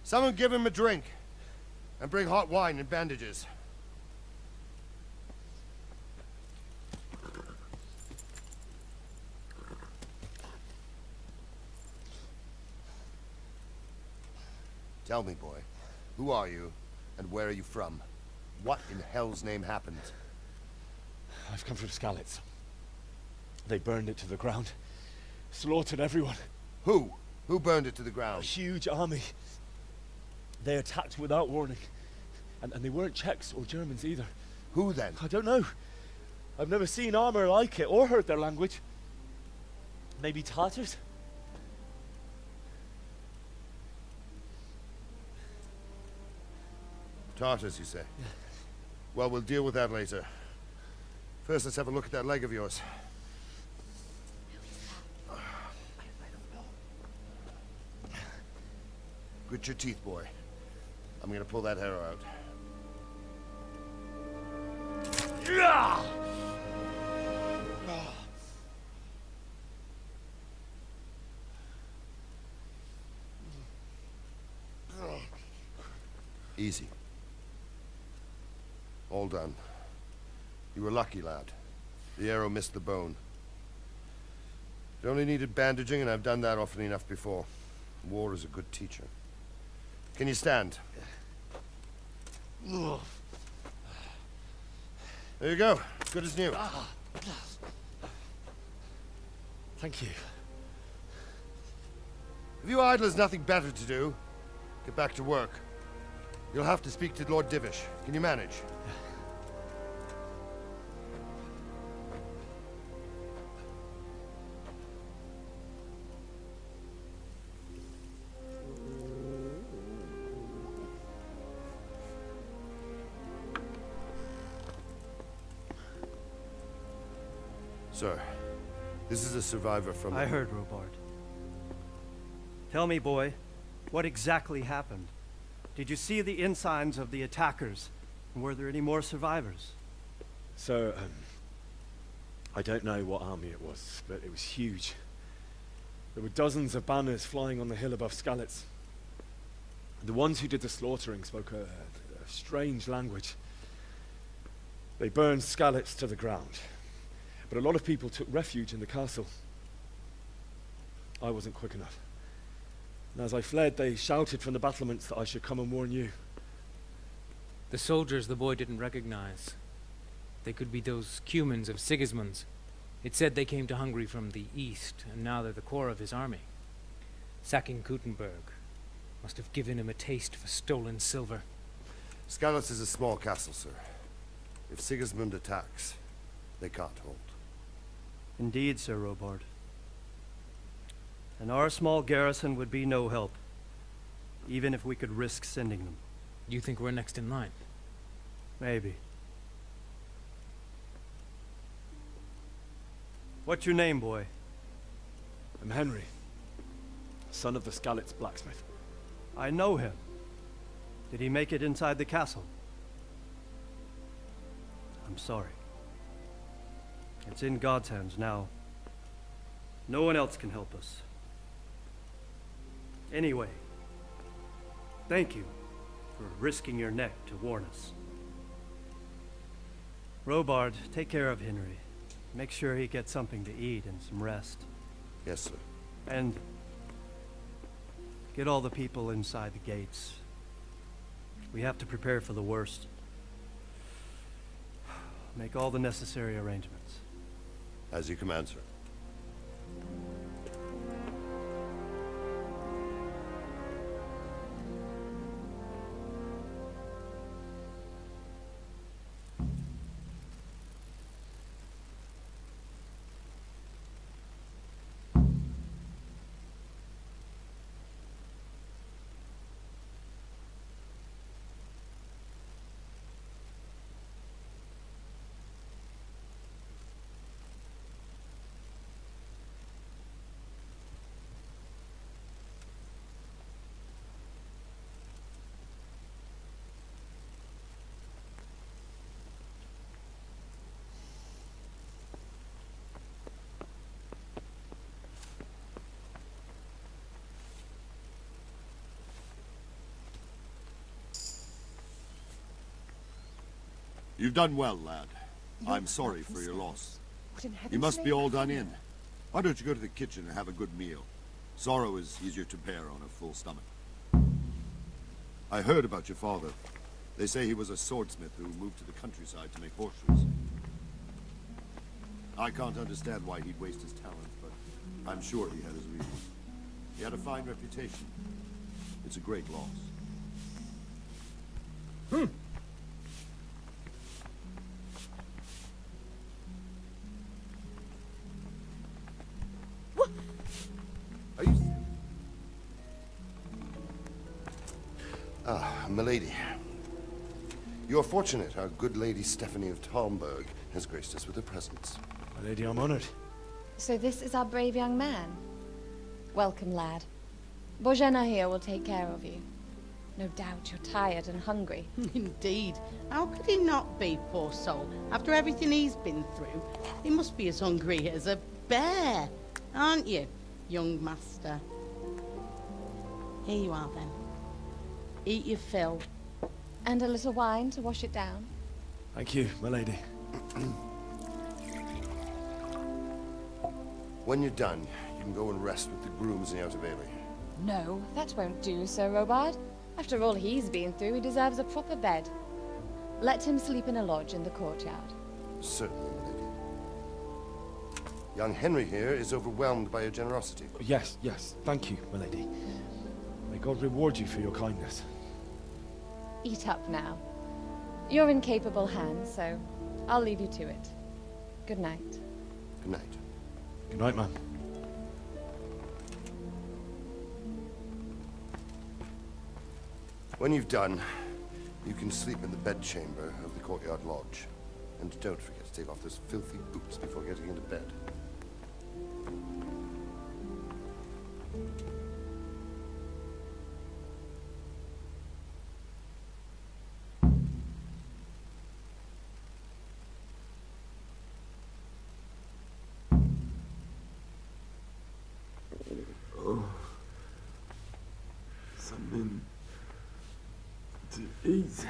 Someone give him a drink. And bring hot wine and bandages. Tell me, boy, who are you, and where are you from? What in hell's name happened? I've come from Skalitz. They burned it to the ground. Slaughtered everyone. Who? Who burned it to the ground? A huge army. They attacked without warning. And they weren't Czechs or Germans either. Who then? I don't know. I've never seen armor like it or heard their language. Maybe Tartars? Tartars, you say? Yeah. Well, we'll deal with that later. First, let's have a look at that leg of yours. Grit your teeth, boy. I'm gonna pull that arrow out. Easy. All done. You were lucky, lad. The arrow missed the bone. It only needed bandaging, and I've done that often enough before. War is a good teacher. Can you stand? There you go. Good as new. Thank you. If you idlers nothing better to do, get back to work. You'll have to speak to Lord Divish. Can you manage? Sir, this is a survivor from... I heard, Robard. Tell me, boy, what exactly happened? Did you see the ensigns of the attackers? And were there any more survivors? So, I don't know what army it was, but it was huge. There were dozens of banners flying on the hill above Skalitz. The ones who did the slaughtering spoke a strange language. They burned Skalitz to the ground. But a lot of people took refuge in the castle. I wasn't quick enough. And as I fled, they shouted from the battlements that I should come and warn you. The soldiers the boy didn't recognize. They could be those Cumans of Sigismund's. It said they came to Hungary from the east, and now they're the core of his army. Sacking Kuttenberg must have given him a taste for stolen silver. Skalitz is a small castle, sir. If Sigismund attacks, they can't hold. Indeed, Sir Robard. And our small garrison would be no help, even if we could risk sending them. You think we're next in line? Maybe. What's your name, boy? I'm Henry, son of the Skalitz blacksmith. I know him. Did he make it inside the castle? I'm sorry. It's in God's hands now. No one else can help us. Anyway, thank you for risking your neck to warn us. Robard, take care of Henry. Make sure he gets something to eat and some rest. Yes, sir. And get all the people inside the gates. We have to prepare for the worst. Make all the necessary arrangements. As you command, sir. You've done well, lad. I'm sorry for your loss. You must be all done in. Why don't you go to the kitchen and have a good meal? Sorrow is easier to bear on a full stomach. I heard about your father. They say he was a swordsmith who moved to the countryside to make horseshoes. I can't understand why he'd waste his talent, but I'm sure he had his reasons. He had a fine reputation. It's a great loss. Are you... Ah, milady. You're fortunate our good lady Stephanie of Talmberg has graced us with her presence. My lady, I'm honored. So this is our brave young man. Welcome, lad. Bojana here will take care of you. No doubt you're tired and hungry. Indeed. How could he not be, poor soul? After everything he's been through, he must be as hungry as a bear. Aren't you, young master? Here you are, then. Eat your fill. And a little wine to wash it down. Thank you, my lady. When you're done, you can go and rest with the grooms in the Outer Bailey. No, that won't do, Sir Robard. After all he's been through, he deserves a proper bed. Let him sleep in a lodge in the courtyard. Certainly, milady. Young Henry here is overwhelmed by your generosity. Yes, yes. Thank you, my lady. May God reward you for your kindness. Eat up now. You're in capable hands, so I'll leave you to it. Good night. Good night. Good night, man. When you've done, you can sleep in the bedchamber of the courtyard lodge. And don't forget to take off those filthy boots before getting into bed. Oh. Something to eat.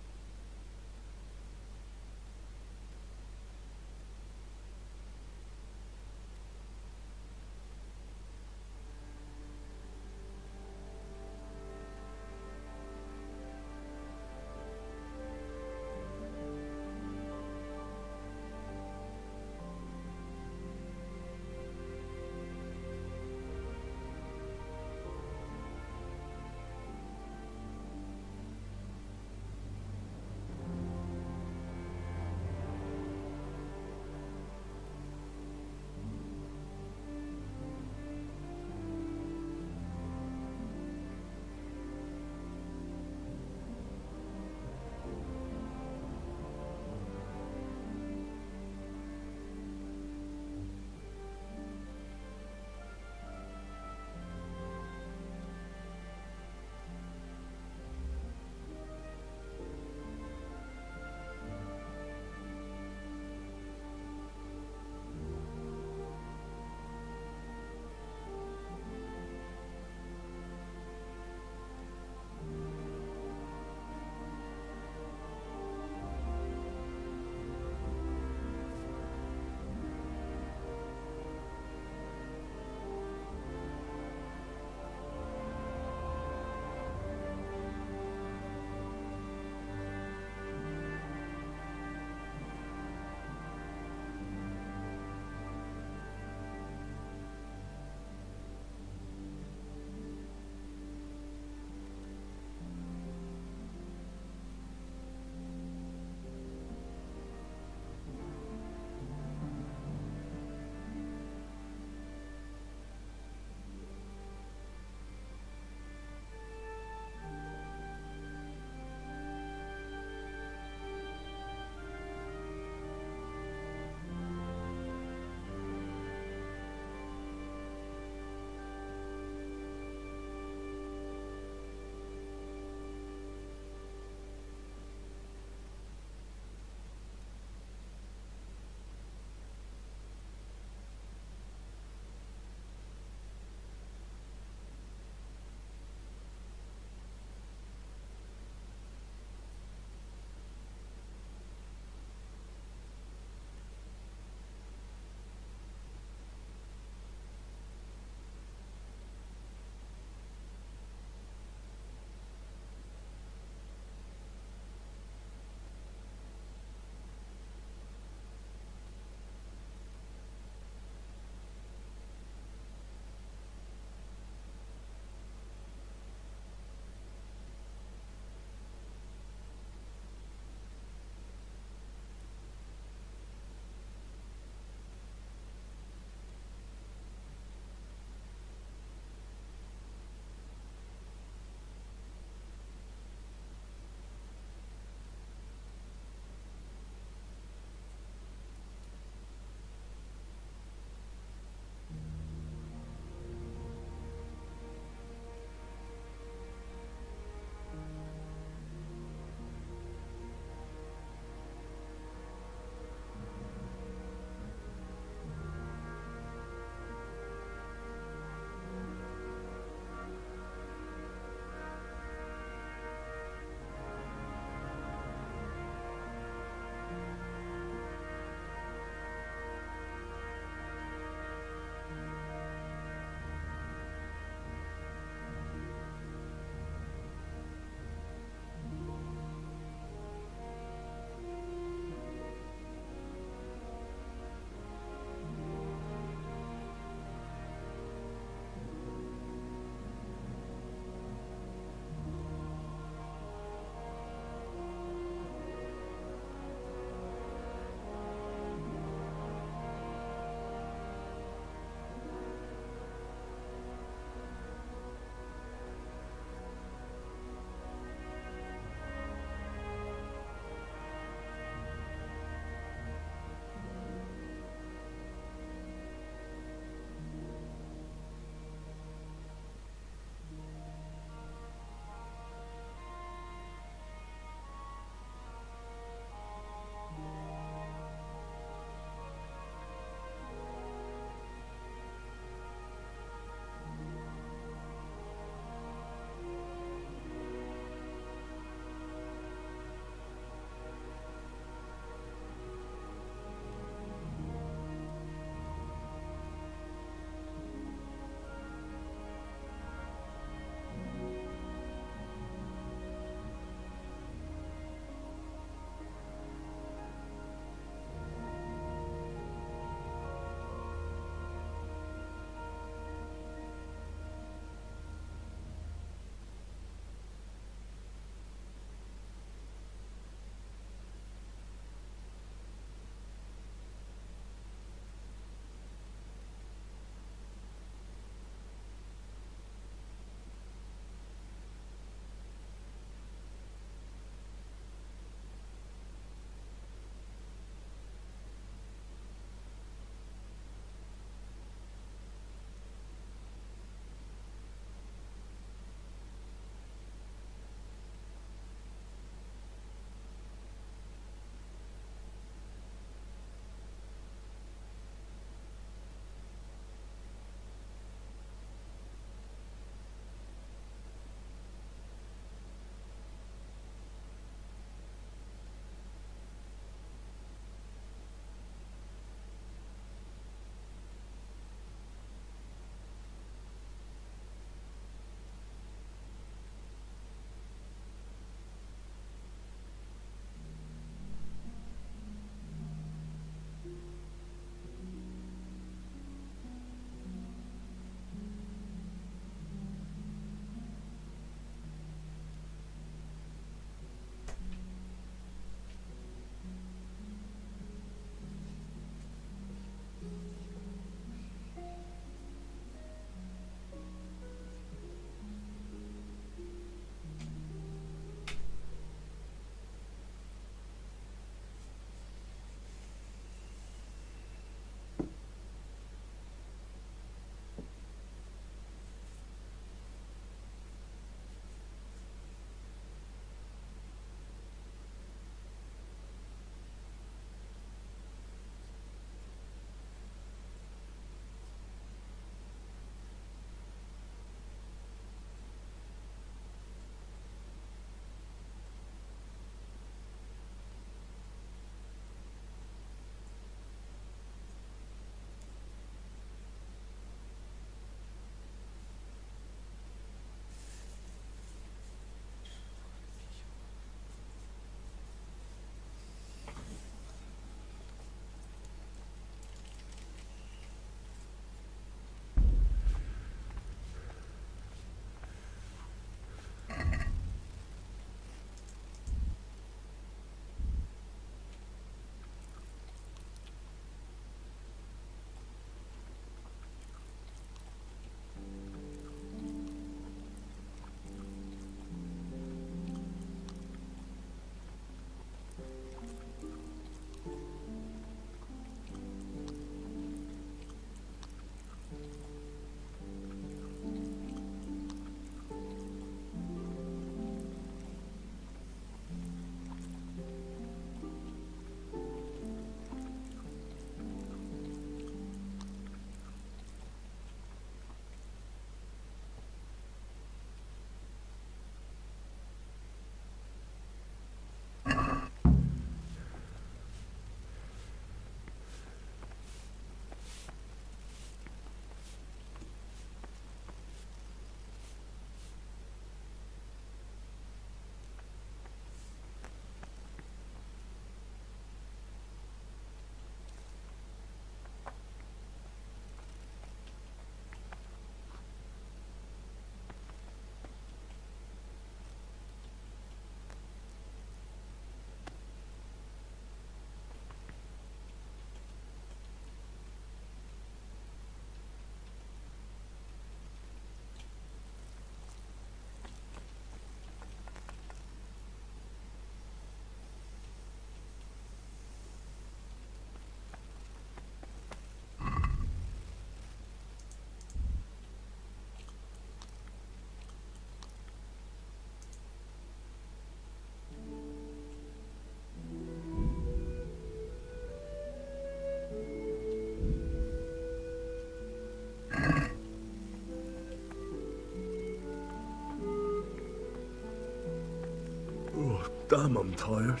Damn, I'm tired.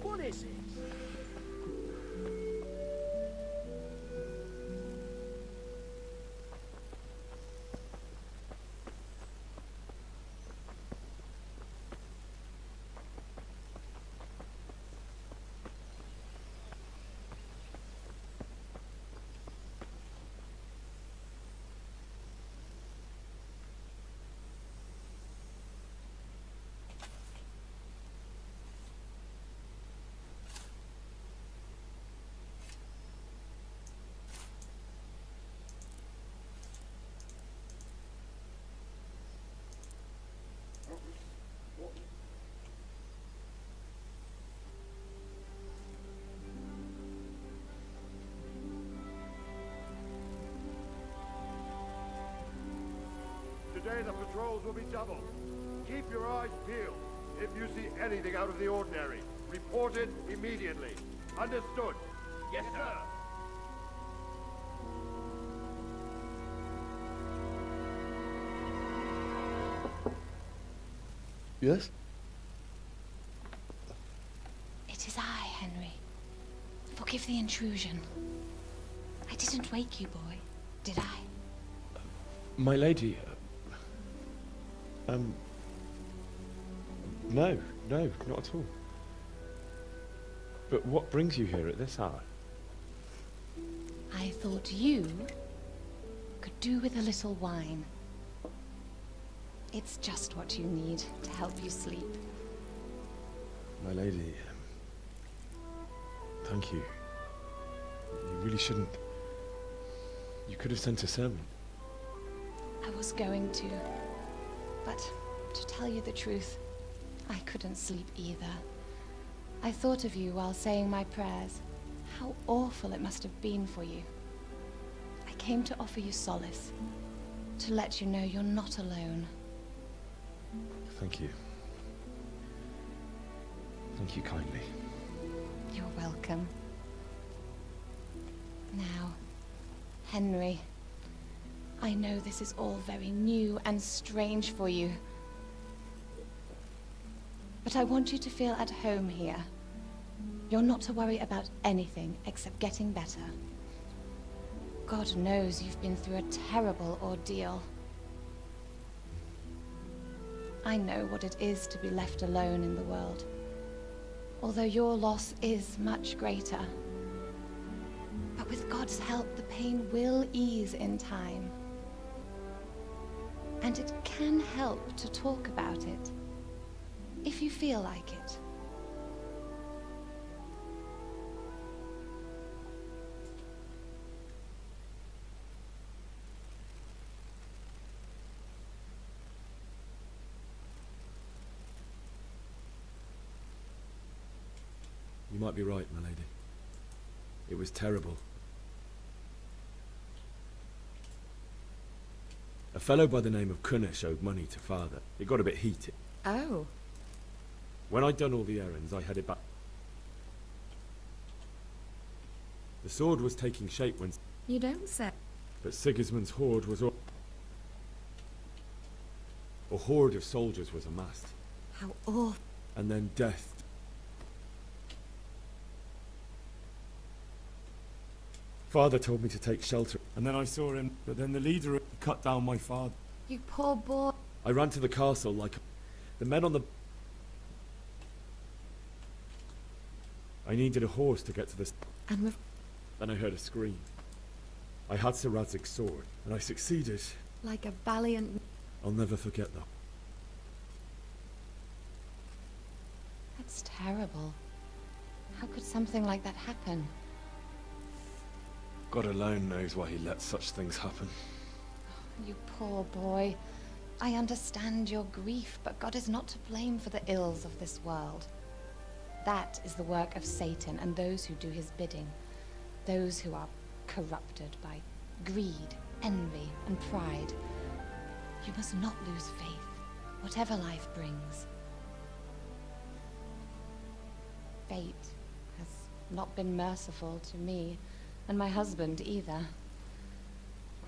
What is it? Today the patrols will be doubled. Keep your eyes peeled. If you see anything out of the ordinary, report it immediately. Understood? Yes, sir. Yes? It is I, Henry. Forgive the intrusion. I didn't wake you, boy, did I? My lady, no, not at all. But what brings you here at this hour? I thought you could do with a little wine. It's just what you need to help you sleep. My lady, thank you. You really shouldn't. You could have sent a sermon. I was going to, but to tell you the truth, I couldn't sleep either. I thought of you while saying my prayers. How awful it must have been for you. I came to offer you solace, to let you know you're not alone. Thank you. Thank you kindly. You're welcome. Now, Henry, I know this is all very new and strange for you. But I want you to feel at home here. You're not to worry about anything except getting better. God knows you've been through a terrible ordeal. I know what it is to be left alone in the world, although your loss is much greater. But with God's help, the pain will ease in time. And it can help to talk about it, if you feel like it. You might be right, my lady. It was terrible. A fellow by the name of Kunesh owed money to father. It got a bit heated. Oh. When I'd done all the errands, I headed back. The sword was taking shape when... You don't say. But Sigismund's horde was... A horde of soldiers was amassed. How awful. And then death. Father told me to take shelter, and then I saw him, but then the leader cut down my father. You poor boy. I ran to the castle like... The men on the... I needed a horse to get to the... And then I heard a scream. I had Sir Radzig's sword, and I succeeded. like a valiant... I'll never forget that. That's terrible. How could something like that happen? God alone knows why he lets such things happen. You poor boy. I understand your grief, but God is not to blame for the ills of this world. That is the work of Satan and those who do his bidding. Those who are corrupted by greed, envy, and pride. You must not lose faith, whatever life brings. Fate has not been merciful to me, and my husband either.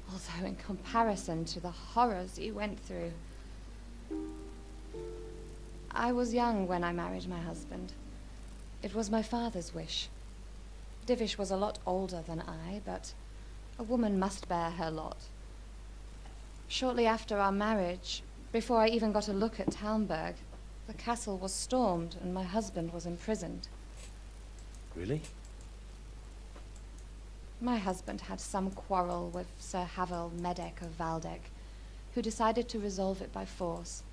Although in comparison to the horrors you went through. I was young when I married my husband. It was my father's wish. Divish was a lot older than I, but a woman must bear her lot. Shortly after our marriage, before I even got a look at Talmberg, the castle was stormed and my husband was imprisoned. Really? My husband had some quarrel with Sir Havel Medek of Valdek, who decided to resolve it by force.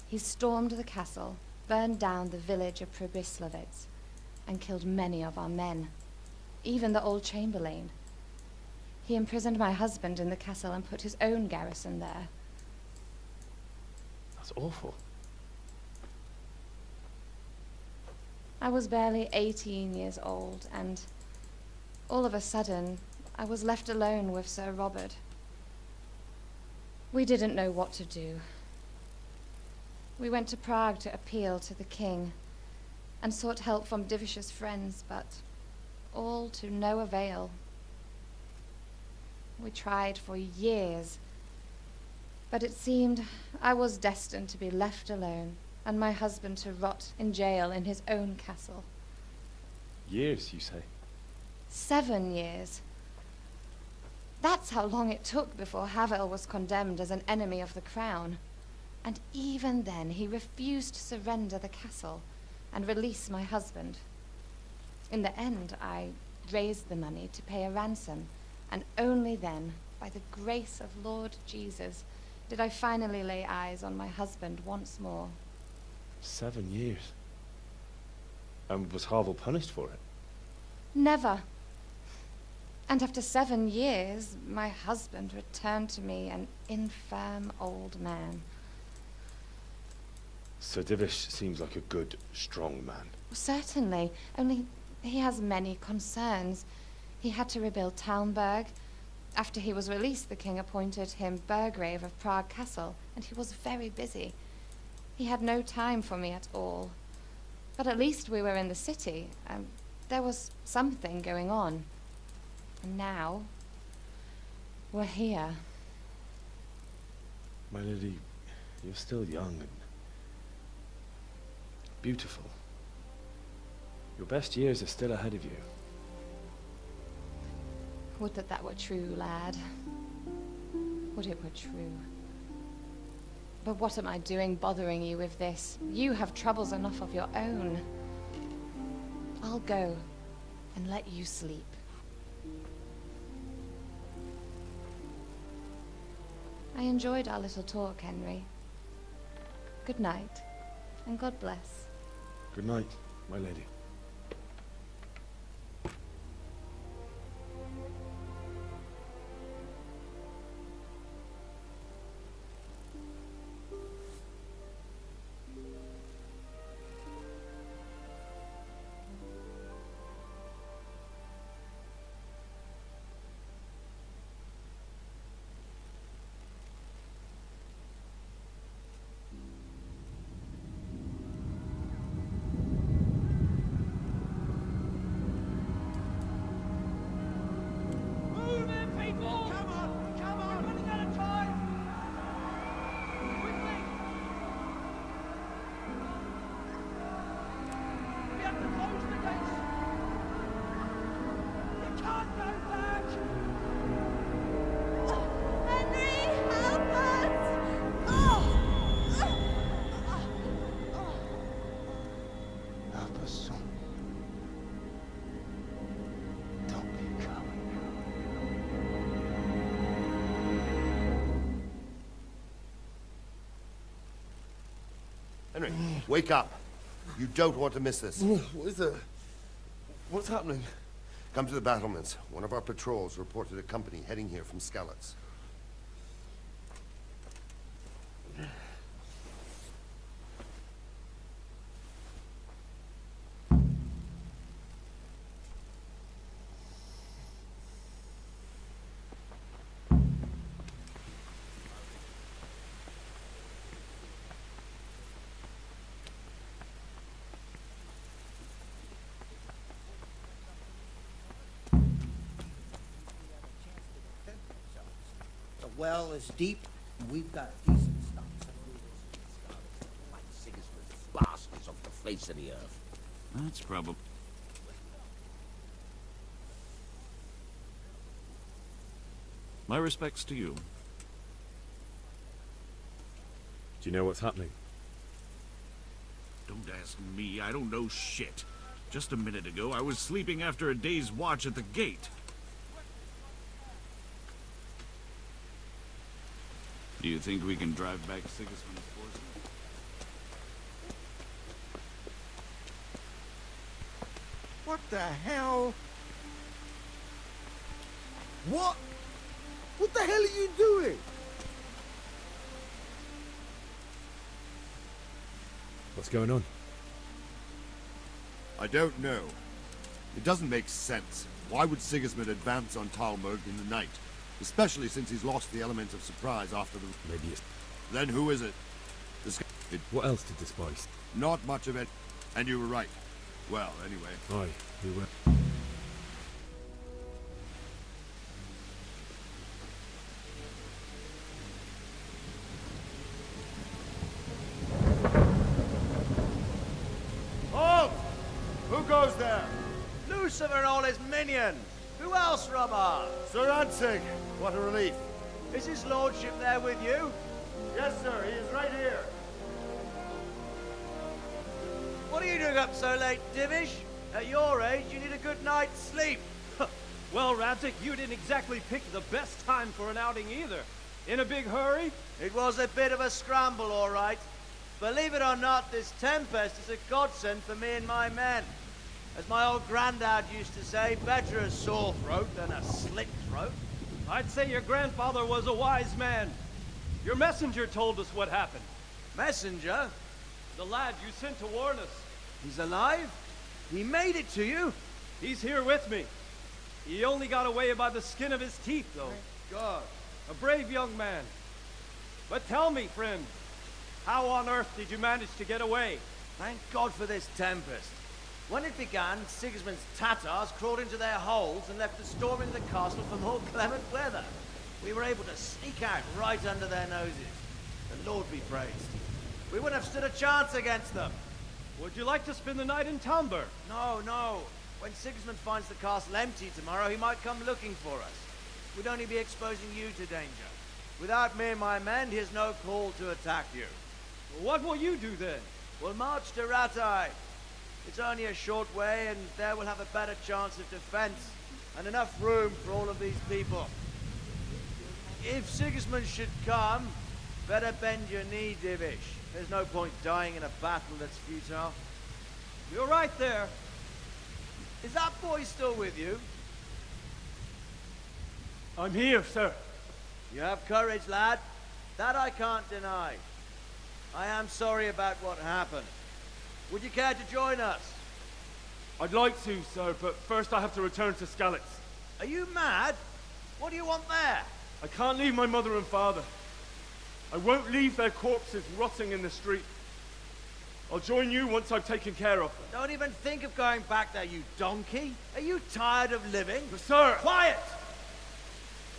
He stormed the castle, burned down the village of Probislavitz, and killed many of our men, even the old chamberlain. He imprisoned my husband in the castle and put his own garrison there. That's awful. I was barely 18 years old, and all of a sudden, I was left alone with Sir Robert. We didn't know what to do. We went to Prague to appeal to the king, and sought help from Divish's friends, but all to no avail. We tried for years, but it seemed I was destined to be left alone, and my husband to rot in jail in his own castle. Years, you say? 7 years. That's how long it took before Havel was condemned as an enemy of the crown. And even then, he refused to surrender the castle and release my husband. In the end, I raised the money to pay a ransom, and only then, by the grace of Lord Jesus, did I finally lay eyes on my husband once more. 7 years? And was Havel punished for it? Never. And after 7 years, my husband returned to me an infirm old man. Sir Divish seems like a good, strong man. Certainly, only he has many concerns. He had to rebuild Talmberg. After he was released, the king appointed him Burgrave of Prague Castle, and he was very busy. He had no time for me at all. But at least we were in the city, and there was something going on. And now, we're here. My lady, you're still young and beautiful. Your best years are still ahead of you. Would that that were true, lad. Would it were true. But what am I doing bothering you with this? You have troubles enough of your own. I'll go and let you sleep. I enjoyed our little talk, Henry. Good night, and God bless. Good night, my lady. Henry, wake up. You don't want to miss this. What is it? What's happening? Come to the battlements. One of our patrols reported a company heading here from Skalitz. well is deep, and we've got decent stocks of noodles like Sigismund's bastards off the face of the earth. That's probably... My respects to you. Do you know what's happening? Don't ask me, I don't know shit. Just a minute ago, I was sleeping after a day's watch at the gate. Do you think we can drive back Sigismund's forces? What the hell? What? What the hell are you doing? What's going on? I don't know. It doesn't make sense. Why would Sigismund advance on Talmberg in the night? Especially since he's lost the element of surprise after the... Maybe it's... Then who is it? What else did the spice? Not much of it. And you were right. Well, anyway. Aye, we were... Halt! Who goes there? Lucifer and all his minions. Who else, Robert? Sir Ansig, what a relief. Is his lordship there with you? Yes, sir, he is right here. What are you doing up so late, Divish? At your age, you need a good night's sleep. Well, Radzik, you didn't exactly pick the best time for an outing either. In a big hurry? It was a bit of a scramble, all right. Believe it or not, this tempest is a godsend for me and my men. As my old granddad used to say, better a sore throat than a slit throat. I'd say your grandfather was a wise man. Your messenger told us what happened. Messenger? The lad you sent to warn us. He's alive? He made it to you? He's here with me. He only got away by the skin of his teeth, though. Thank God. A brave young man. But tell me, friend, how on earth did you manage to get away? Thank God for this tempest. When it began, Sigismund's Tatars crawled into their holes and left the storm in the castle for more clement weather. We were able to sneak out right under their noses. The Lord be praised. We wouldn't have stood a chance against them. Would you like to spend the night in Talmberg? No, no. When Sigismund finds the castle empty tomorrow, he might come looking for us. We'd only be exposing you to danger. Without me and my men, he has no call to attack you. What will you do then? We'll march to Rattay. It's only a short way, and there we'll have a better chance of defense, and enough room for all of these people. If Sigismund should come, better bend your knee, Divish. There's no point dying in a battle that's futile. You're right there. Is that boy still with you? I'm here, sir. You have courage, lad. That I can't deny. I am sorry about what happened. Would you care to join us? I'd like to, sir, but first I have to return to Skalitz. Are you mad? What do you want there? I can't leave my mother and father. I won't leave their corpses rotting in the street. I'll join you once I've taken care of them. Don't even think of going back there, you donkey. Are you tired of living? But sir! Quiet!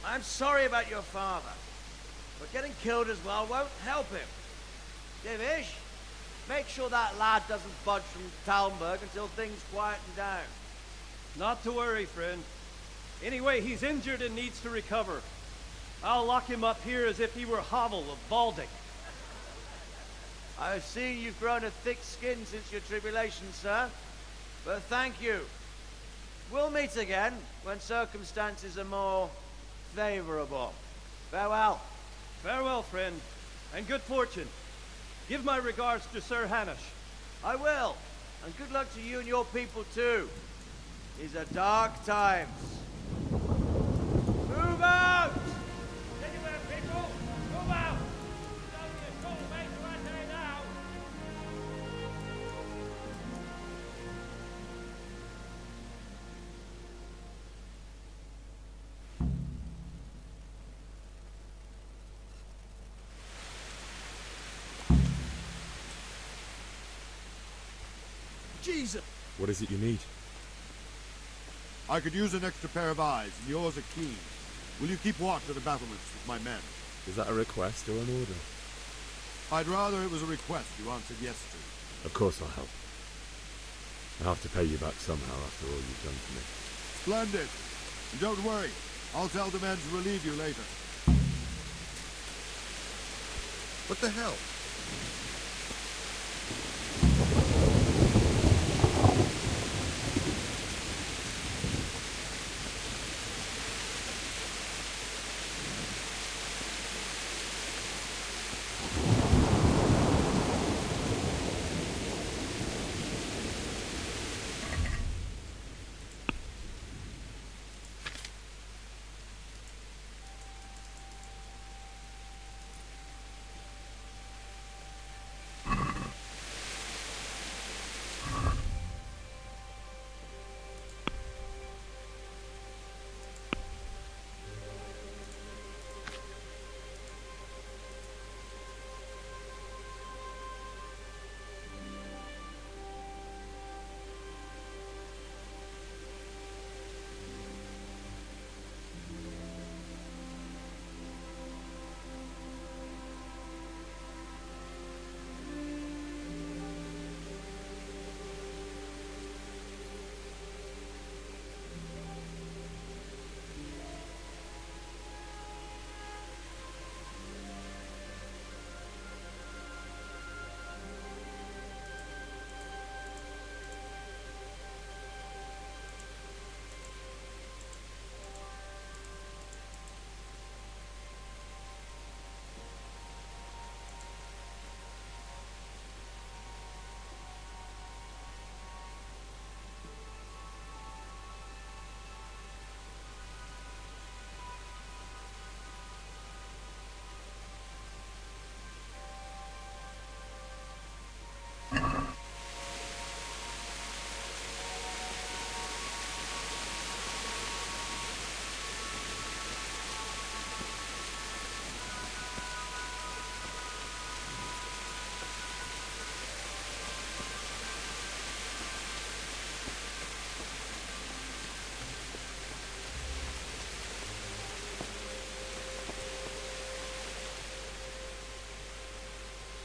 I'm sorry about your father, but getting killed as well won't help him. Divish, make sure that lad doesn't budge from Talmberg until things quieten down. Not to worry, friend. Anyway, he's injured and needs to recover. I'll lock him up here as if he were Havel of Baldic. I've seen you've grown a thick skin since your tribulation, sir. But thank you. We'll meet again when circumstances are more favorable. Farewell. Farewell, friend, and good fortune. Give my regards to Sir Hanush. I will. And good luck to you and your people, too. These are dark times. Move out! Anywhere, people! Move out! It's only a short way to Rattay now! Jesus! What is it you need? I could use an extra pair of eyes, and yours are keen. Will you keep watch at the battlements with my men? Is that a request or an order? I'd rather it was a request you answered yes to. Of course I'll help. I have to pay you back somehow after all you've done for me. Splendid. And don't worry. I'll tell the men to relieve you later. What the hell?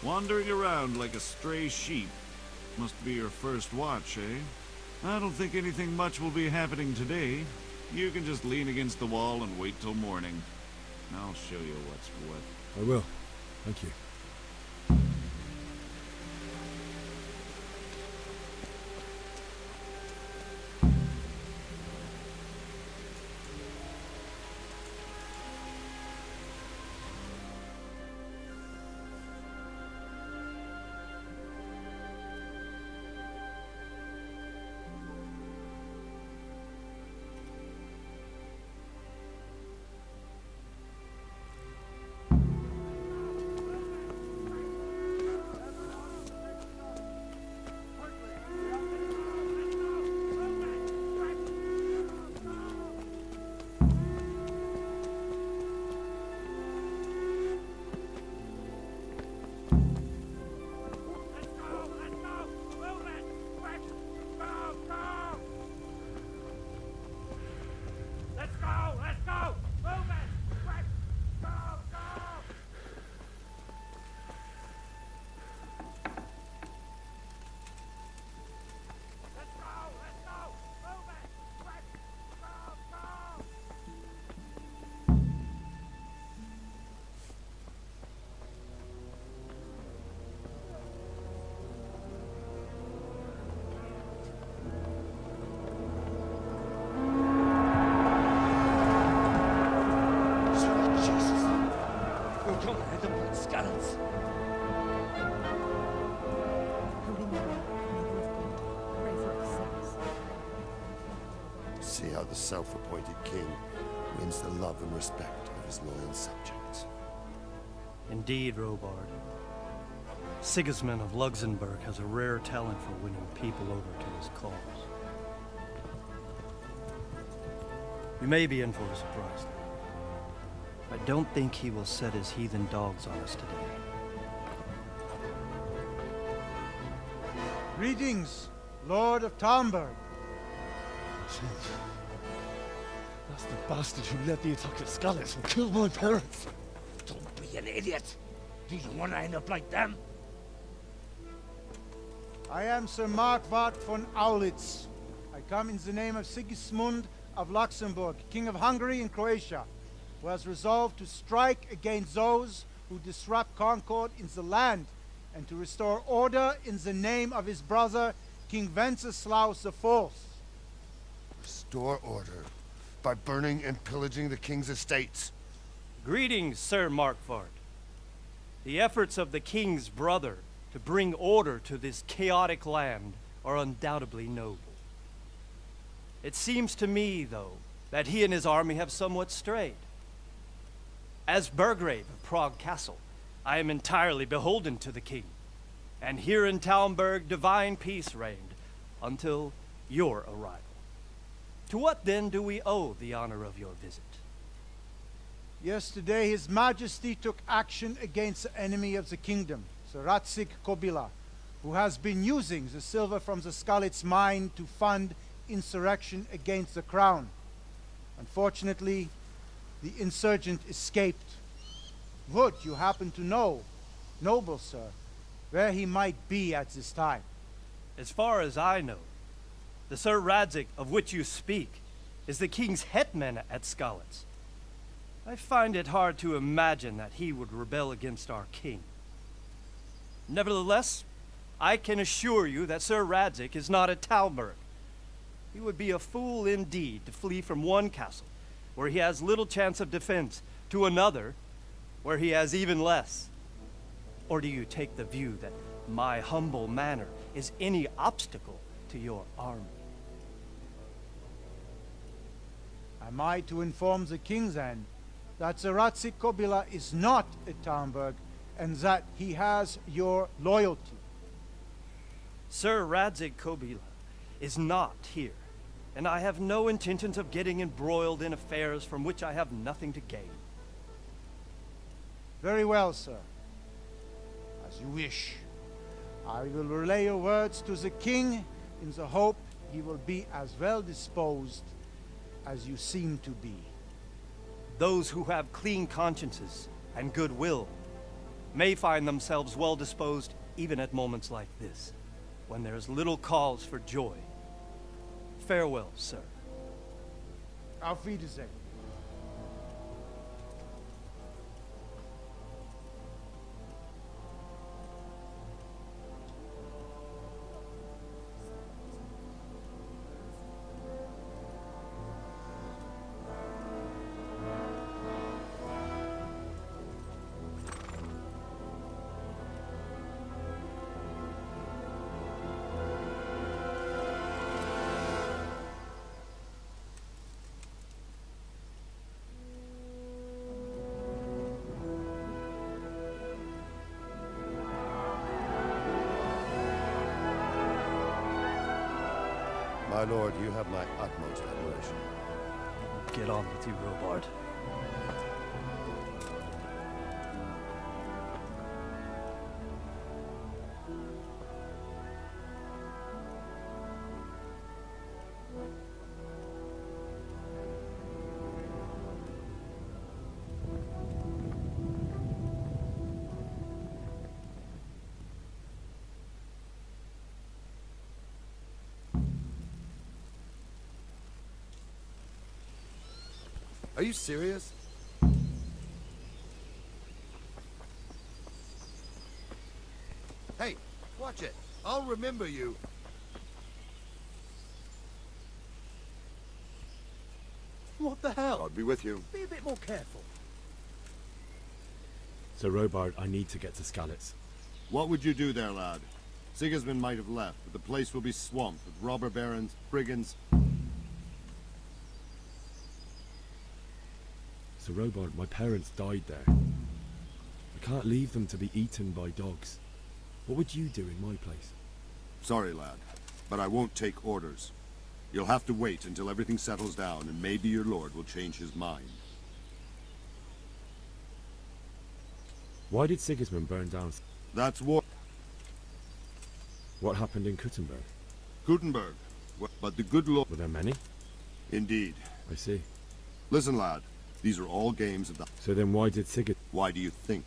Wandering around like a stray sheep. Must be your first watch, eh? I don't think anything much will be happening today. You can just lean against the wall and wait till morning. I'll show you what's what. I will. Thank you. See how the self-appointed king wins the love and respect of his loyal subjects. Indeed, Robard. Sigismund of Luxembourg has a rare talent for winning people over to his cause. We may be in for a surprise. I don't think he will set his heathen dogs on us today. Greetings, Lord of Talmberg. That's the bastard who led the attack at Skalitz and killed my parents. Don't be an idiot. Do you want to end up like them? I am Sir Markwart von Aulitz. I come in the name of Sigismund of Luxembourg, King of Hungary and Croatia, who has resolved to strike against those who disrupt concord in the land and to restore order in the name of his brother, King Wenceslaus IV. Restore order by burning and pillaging the king's estates. Greetings, Sir Markwart. The efforts of the king's brother to bring order to this chaotic land are undoubtedly noble. It seems to me, though, that he and his army have somewhat strayed. As Burgrave of Prague Castle, I am entirely beholden to the king, and here in Talmberg divine peace reigned until your arrival. To what then do we owe the honor of your visit? Yesterday, His Majesty took action against the enemy of the kingdom, Sir Radzik Kobila, who has been using the silver from the Skalitz mine to fund insurrection against the crown. Unfortunately, the insurgent escaped. Would you happen to know, noble sir, where he might be at this time? As far as I know, the Sir Radzik of which you speak is the king's hetman at Skalitz. I find it hard to imagine that he would rebel against our king. Nevertheless, I can assure you that Sir Radzik is not at Talmberg. He would be a fool indeed to flee from one castle, where he has little chance of defense, to another, where he has even less. Or do you take the view that my humble manner is any obstacle to your army? Am I to inform the king then that Sir Radzik Kobila is not at Talmberg and that he has your loyalty? Sir Radzik Kobila is not here, and I have no intentions of getting embroiled in affairs from which I have nothing to gain. Very well, sir. As you wish. I will relay your words to the king in the hope he will be as well disposed as you seem to be. Those who have clean consciences and goodwill may find themselves well disposed even at moments like this, when there is little cause for joy. Farewell, sir. Auf Wiedersehen. My lord, you have my utmost admiration. Get on with you, Robard. Are you serious? Hey, watch it. I'll remember you. What the hell? God be with you. Be a bit more careful. Sir Robard, I need to get to Skalitz. What would you do there, lad? Sigismund might have left, but the place will be swamped with robber barons, brigands. Sir Robard, my parents died there. I can't leave them to be eaten by dogs. What would you do in my place? Sorry, lad, but I won't take orders. You'll have to wait until everything settles down, and maybe your lord will change his mind. Why did Sigismund burn down? That's war. What happened in Gutenberg. But the good lord... Were there many? Indeed. I see. Listen, lad. These are all games of the... So then why did Sigurd... Why do you think?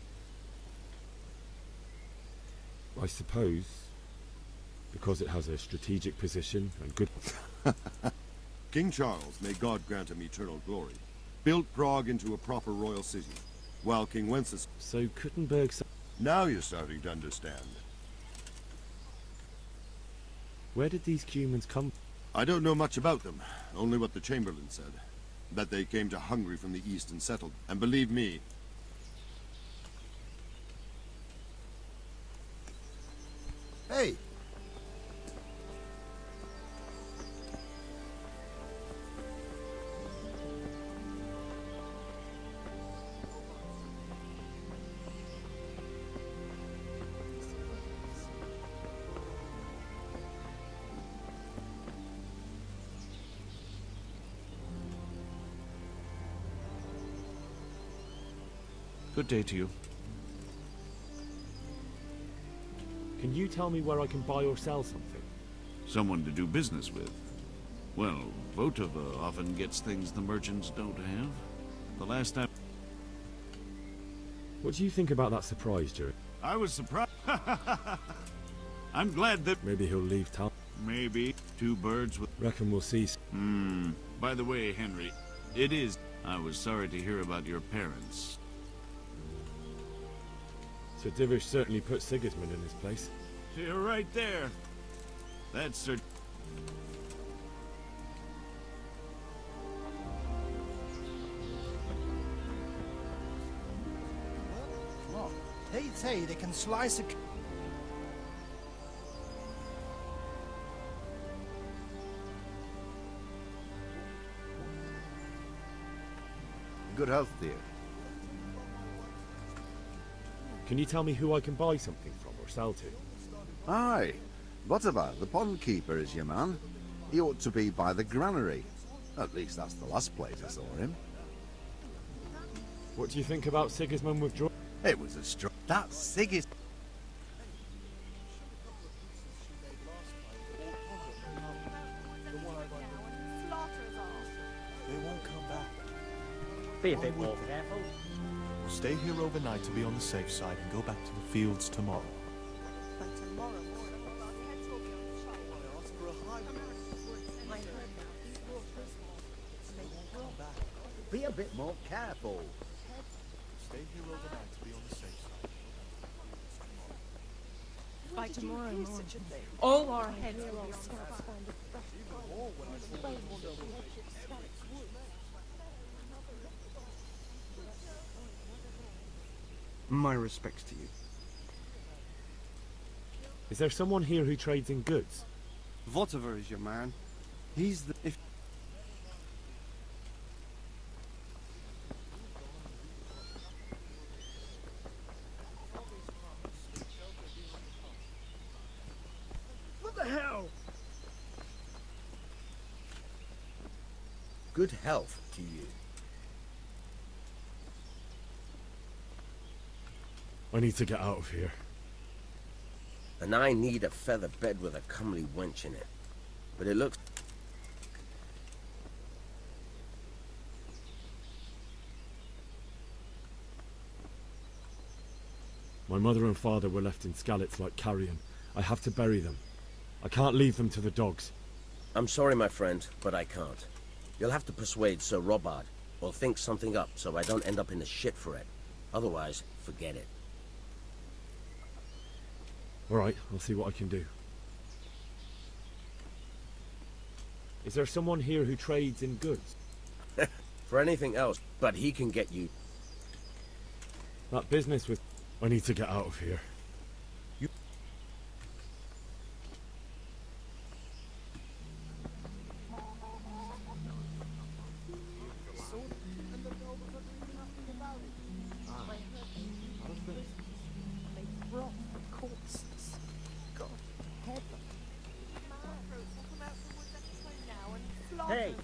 I suppose... because it has a strategic position and good... King Charles, may God grant him eternal glory, built Prague into a proper royal city, while King Wenceslas... So Kuttenberg... Now you're starting to understand. Where did these Cumans come? I don't know much about them, only what the Chamberlain said. That they came to Hungary from the east and settled. And believe me... Hey! Good day to you. Can you tell me where I can buy or sell something? Someone to do business with. Well, Votava often gets things the merchants don't have. The last time... What do you think about that surprise, Jerry? I was surprised. I'm glad that... Maybe he'll leave town. Maybe. Two birds with... Reckon we'll see. By the way, Henry, it is... I was sorry to hear about your parents. Sir Divish certainly put Sigismund in his place. You're right there. That's Sir... What? They say they can slice a... Good health, dear. Can you tell me who I can buy something from or sell to? Aye. Votava, the pond keeper, is your man. He ought to be by the granary. At least that's the last place I saw him. What do you think about Sigismund withdrawing? It was a strong... That's Sigis... They won't come back. Be a bit more careful. We'll stay here overnight to be on the safe side and go back to the fields tomorrow. Be a bit more careful. Stay here overnight to be on the safe side. By tomorrow morning, all our heads will be scouts. My respects to you. Is there someone here who trades in goods? Votava is your man. He's the... If... What the hell? Good health to you. I need to get out of here. And I need a feather bed with a comely wench in it. But it looks... My mother and father were left in Skalitz like carrion. I have to bury them. I can't leave them to the dogs. I'm sorry, my friend, but I can't. You'll have to persuade Sir Robard, or think something up so I don't end up in the shit for it. Otherwise, forget it. Alright, I'll see what I can do. Is there someone here who trades in goods? For anything else, but he can get you. That business with... I need to get out of here. Hey!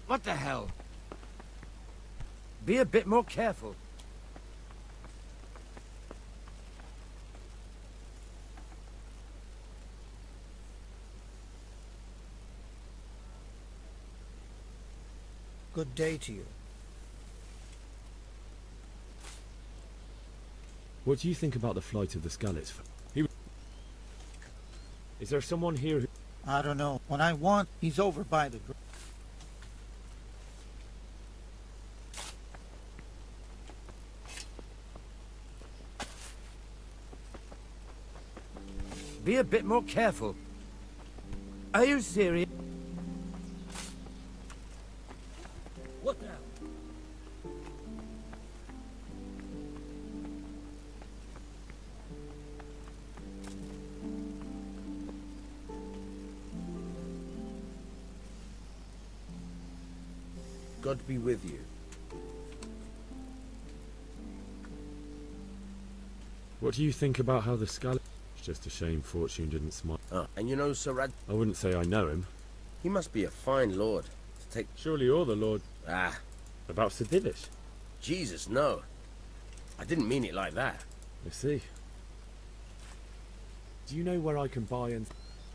What the hell? Be a bit more careful. Good day to you. What do you think about the flight of the Skalitz? Is there someone here who... I don't know. When I want, he's over by the... Be a bit more careful. Are you serious? What now? God be with you. What do you think about how the Skalitz... It's just a shame Fortune didn't smile. And you know Sir Rad... I wouldn't say I know him. He must be a fine lord to take... Surely you're the lord... Ah. About Sir Divish? Jesus, no. I didn't mean it like that. I see. Do you know where I can buy and...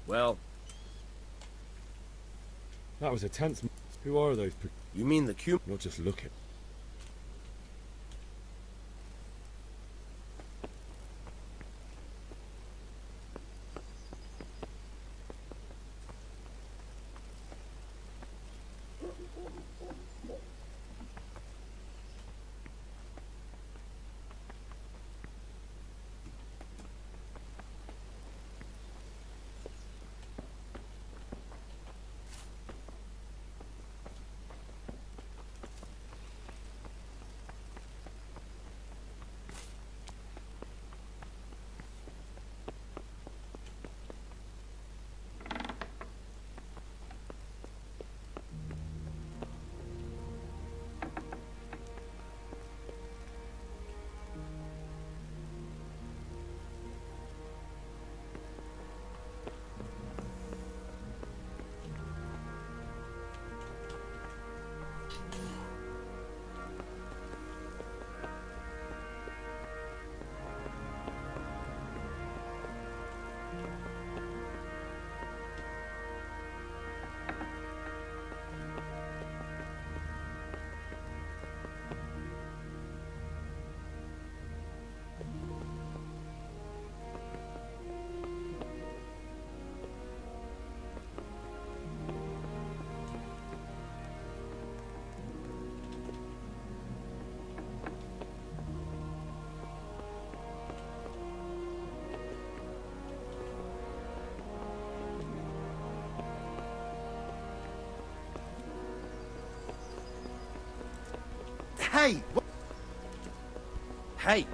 Well... That was a tense... Who are those... You mean the Q... Not just looking. Hey! Hey!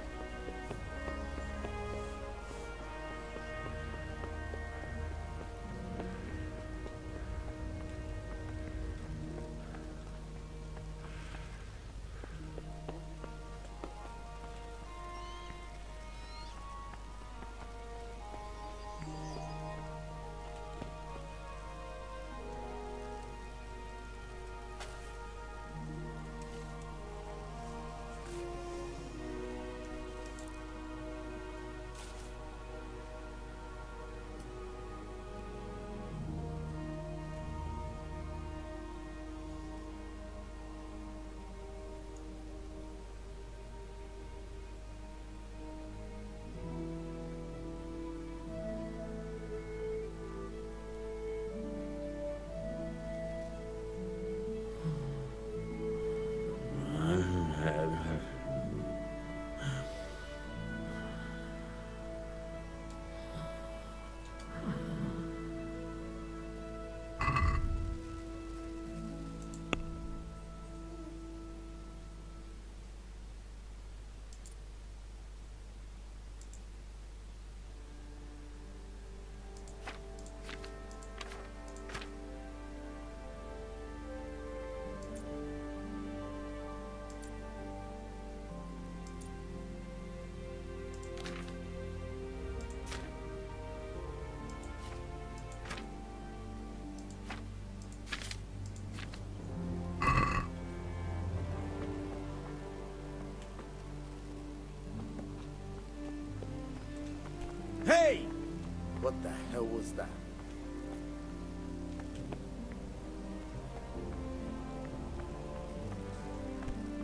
What the hell was that?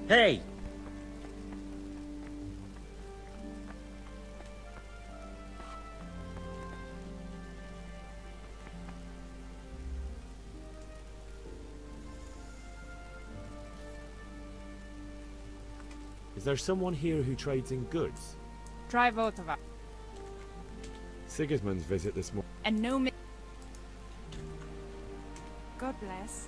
Hey! Is there someone here who trades in goods? Try both of us. Sigismund's visit this morning. And no mi- God bless.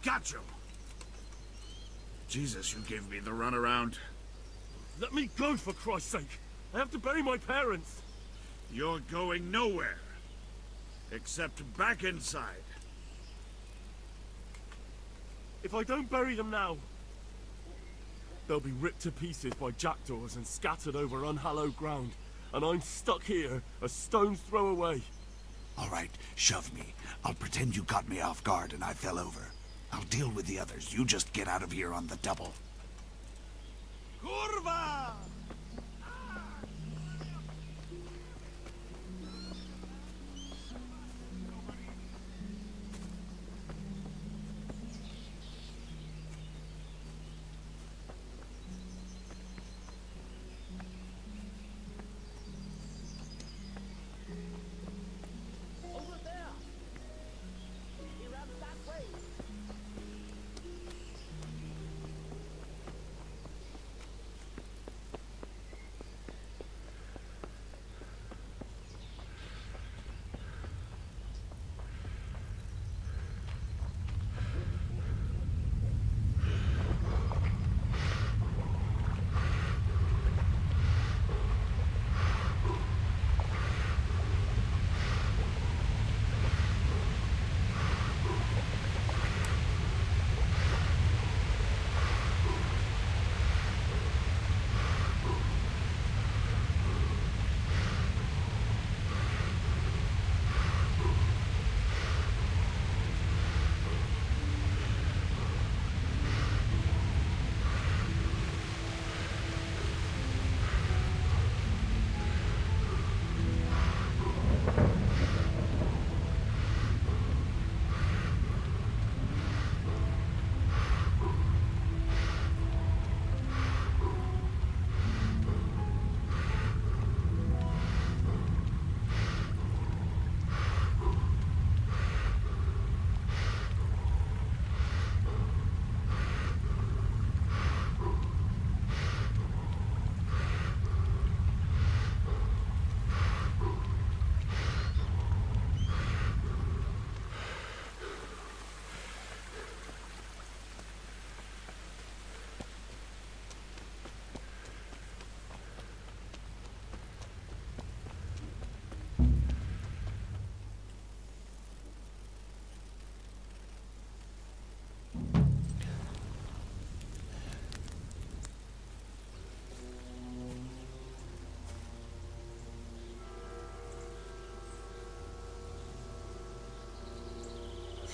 Got you! Jesus, you gave me the runaround. Let me go, for Christ's sake! I have to bury my parents! You're going nowhere. Except back inside. If I don't bury them now, they'll be ripped to pieces by jackdaws and scattered over unhallowed ground. And I'm stuck here, a stone's throw away. All right, shove me. I'll pretend you caught me off guard and I fell over. I'll deal with the others. You just get out of here on the double. Kurva!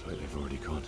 Looks like they've already gone.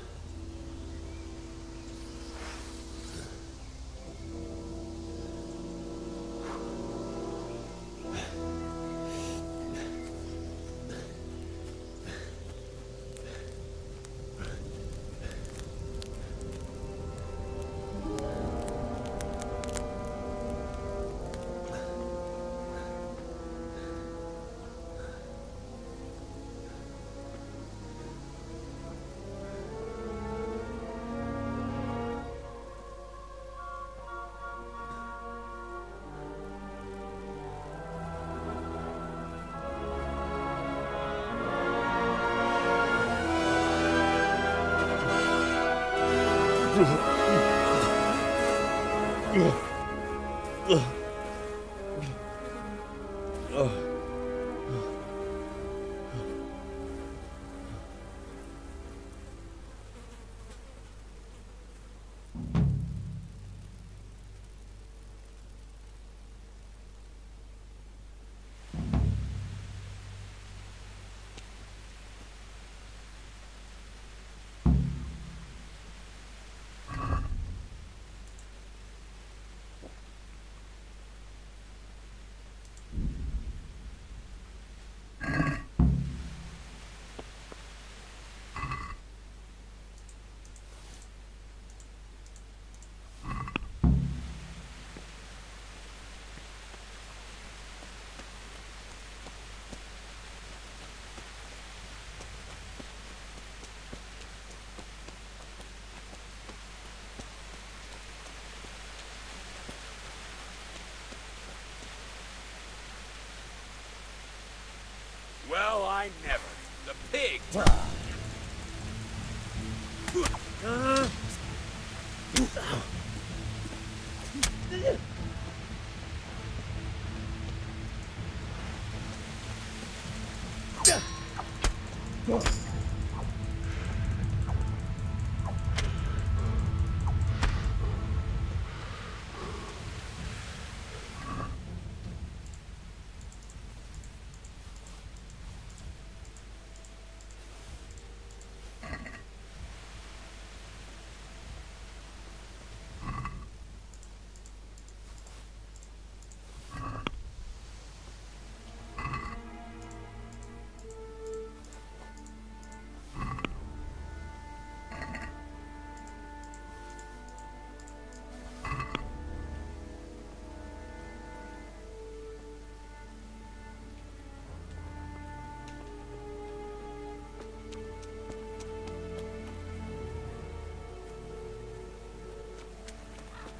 Well, I never. The pig!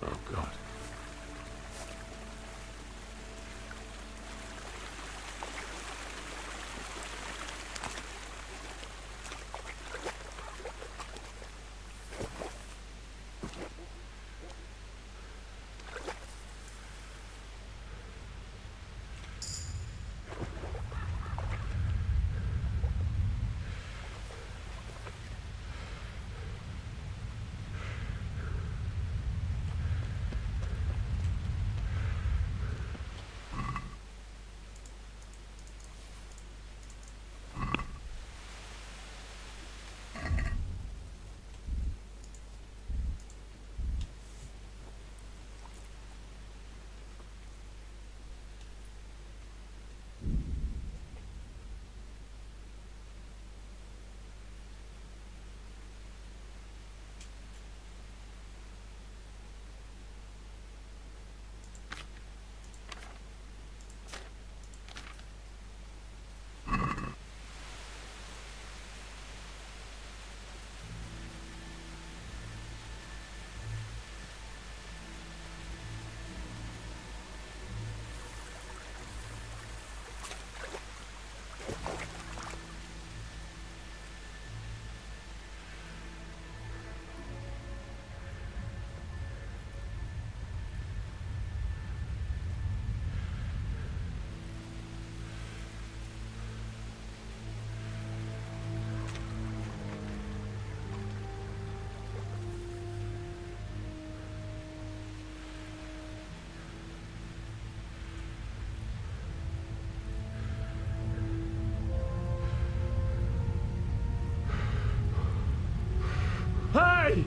Oh, God. way!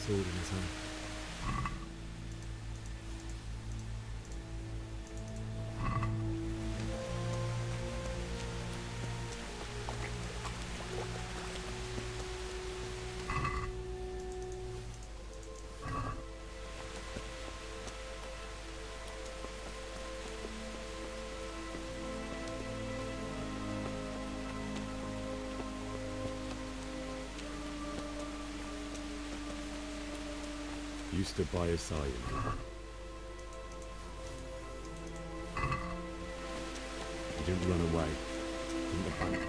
sword in his hand. You stood by his side. You didn't run away. Didn't abandon.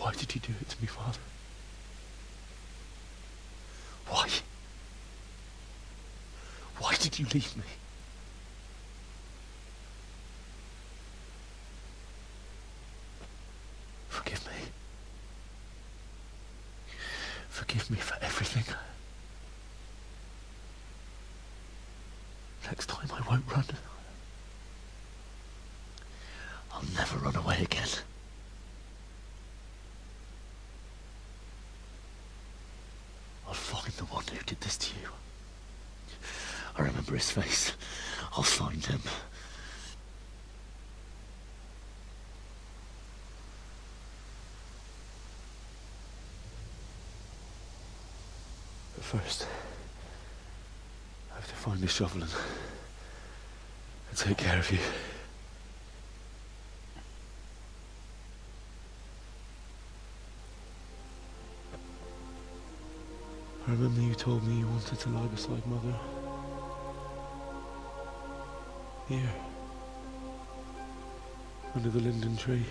Why did you do it to me, Father? Why? Why did you leave me? Forgive me. Forgive me for everything. Next time I won't run. I'll never run away again. I'll find the one who did this to you. I remember his face. I'll find him. But first, I have to find the shovel and take care of you. I remember you told me you wanted to lie beside Mother. Here. Under the linden tree.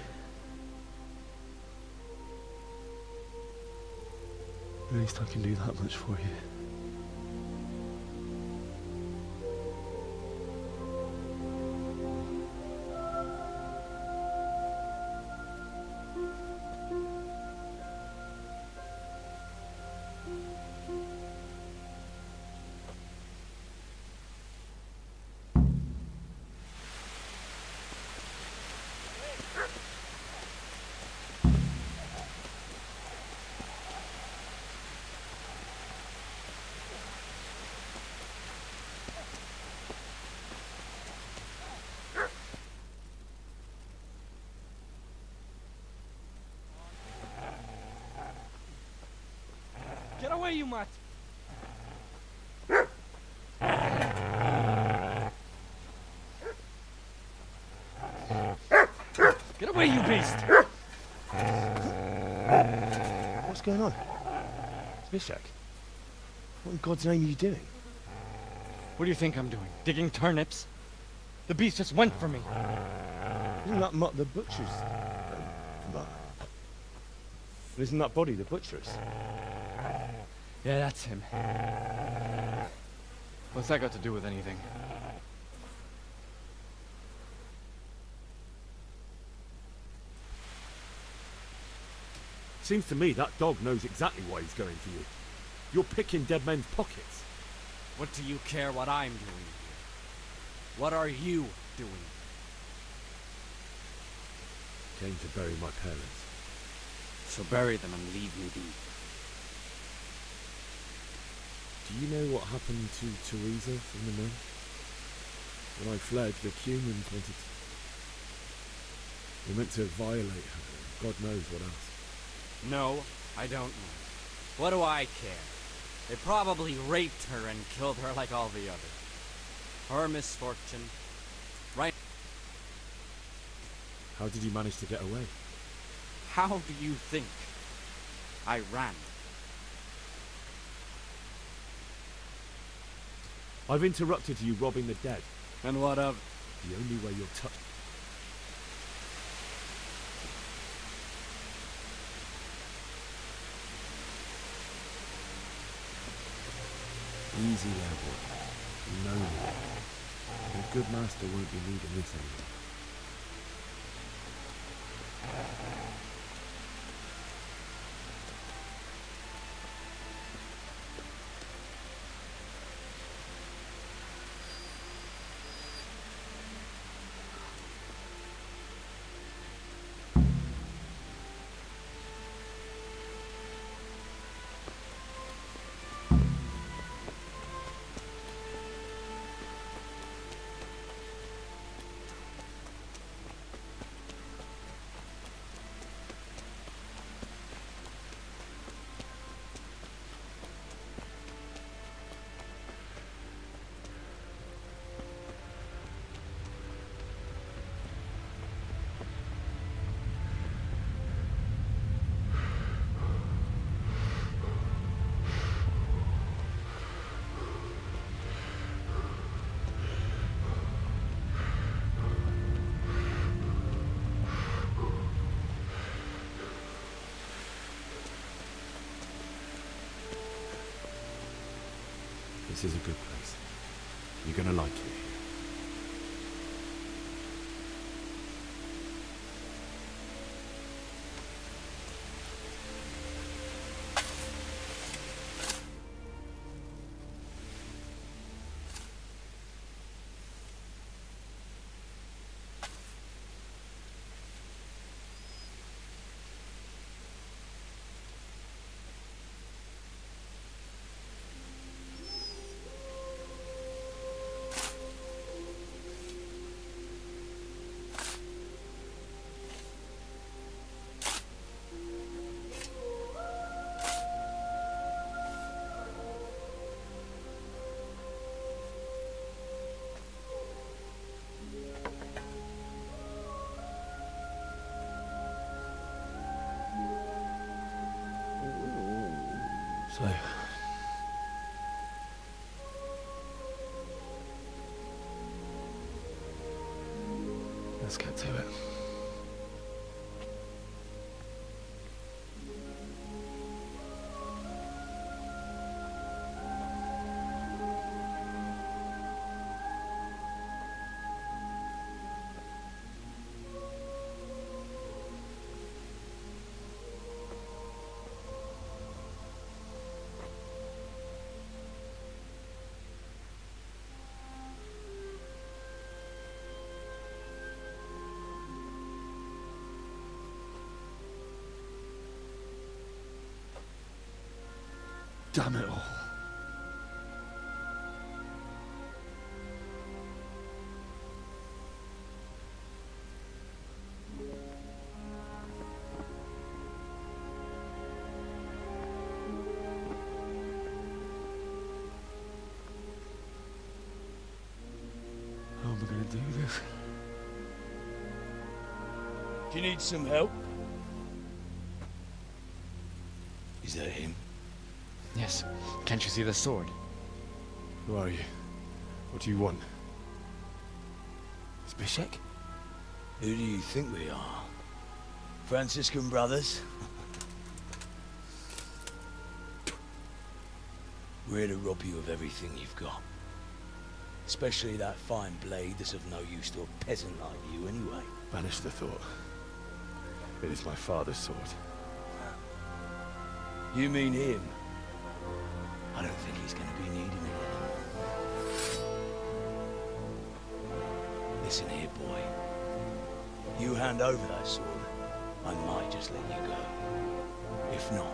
At least I can do that much for you. Get away, you mutt! Get away, you beast! What's going on? Vishak? What in God's name are you doing? What do you think I'm doing? Digging turnips? The beast just went for me. Isn't that Mutt the butcher's? Isn't that body the butcher's? Yeah, that's him. What's that got to do with anything? Seems to me that dog knows exactly why he's going for you. You're picking dead men's pockets. What do you care what I'm doing here? What are you doing? Came to bury my parents. So bury them and leave me be. Do you know what happened to Teresa from the men? When I fled, the Cumans wanted to... They meant to violate her. God knows what else. No, I don't know. What do I care? They probably raped her and killed her like all the others. Her misfortune. Right? How did you manage to get away? How do you think I ran? I've interrupted you robbing the dead. And what of? The only way you'll touch... Easy there, boy. No more. Your good master won't be needing this anymore. This is a good place. You're gonna like it here. So, let's get to it. Damn it all. How am I going to do this? Do you need some help? Is that him? Yes. Can't you see the sword? Who are you? What do you want? Zbyszek? Who do you think we are? Franciscan brothers? We're here to rob you of everything you've got. Especially that fine blade that's of no use to a peasant like you anyway. Banish the thought. It is my father's sword. You mean him? I don't think he's going to be needing it anymore. Listen here, boy. You hand over that sword, I might just let you go. If not,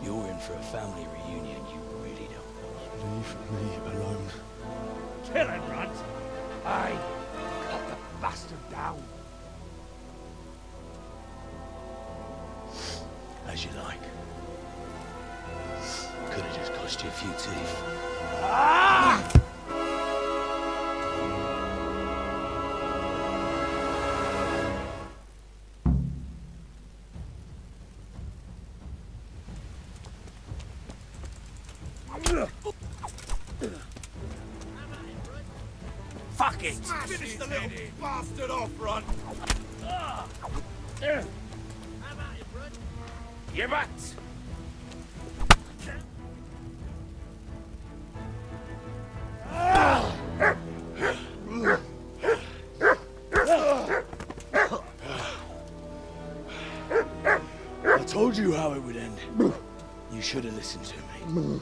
you're in for a family reunion you really don't want. Leave me alone. Kill him, Runt! Aye, cut the bastard down. As you like. Could have just cost you a few teeth. Ah! Fuck it! Finish the little bastard off, Run! Your butt! I told you how it would end. You should have listened to me.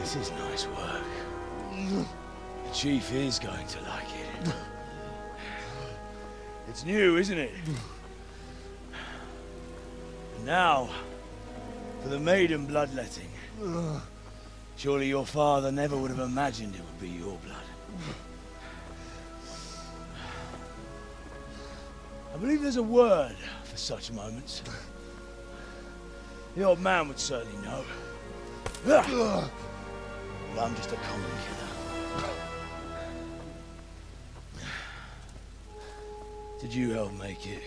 This is nice work. The Chief is going to like it. It's new, isn't it? And now, for the maiden bloodletting. Surely your father never would have imagined it would be your blood. I believe there's a word for such moments. The old man would certainly know. But I'm just a common killer. Did you help make it?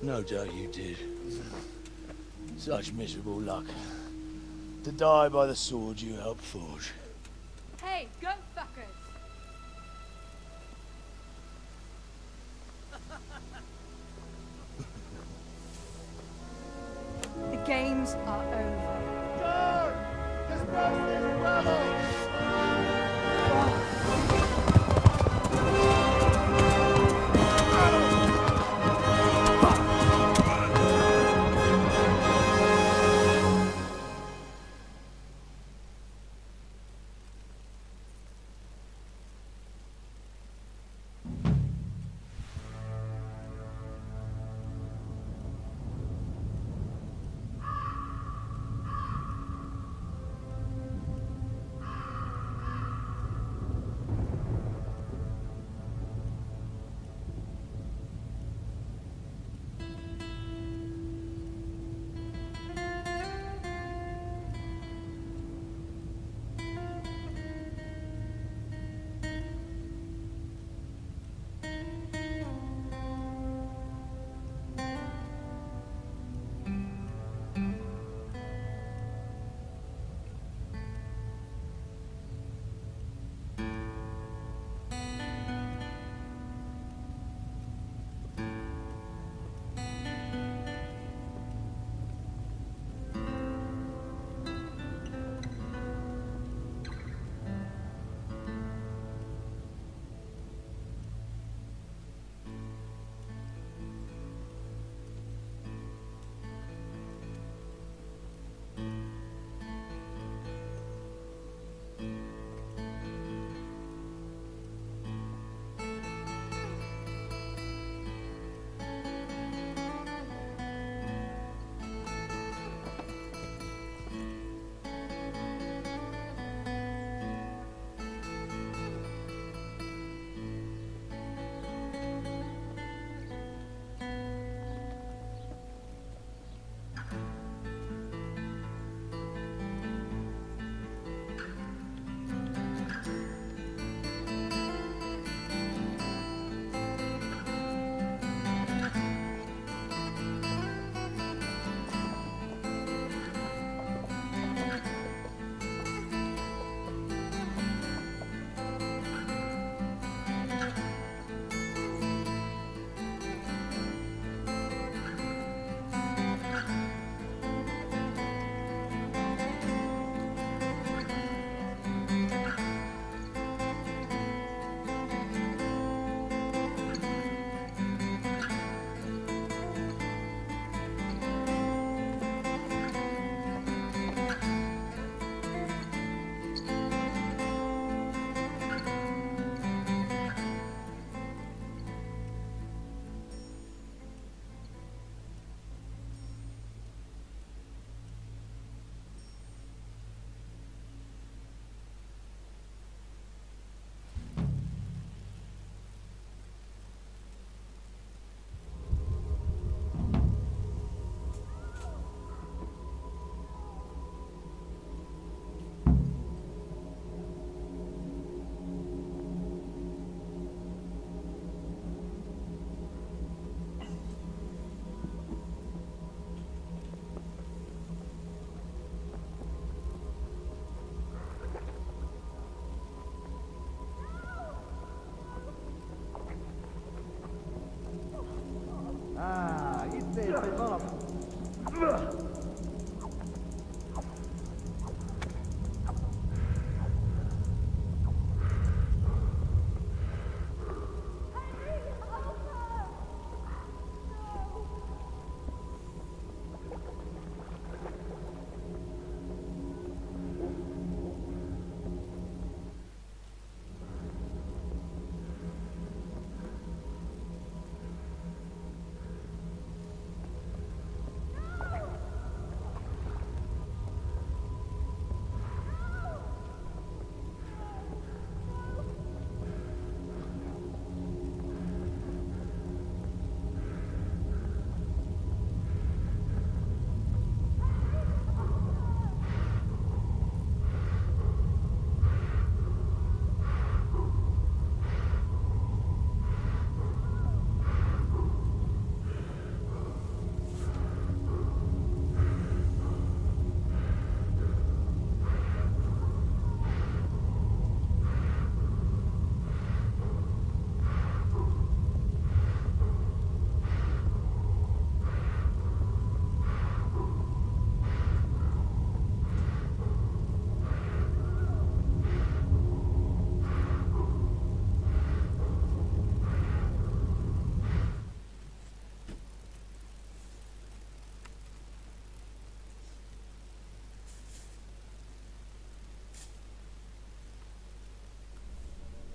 No doubt you did. Such miserable luck. To die by the sword you helped forge. Hey, go fuckers! The games are over. Disperse this rebel!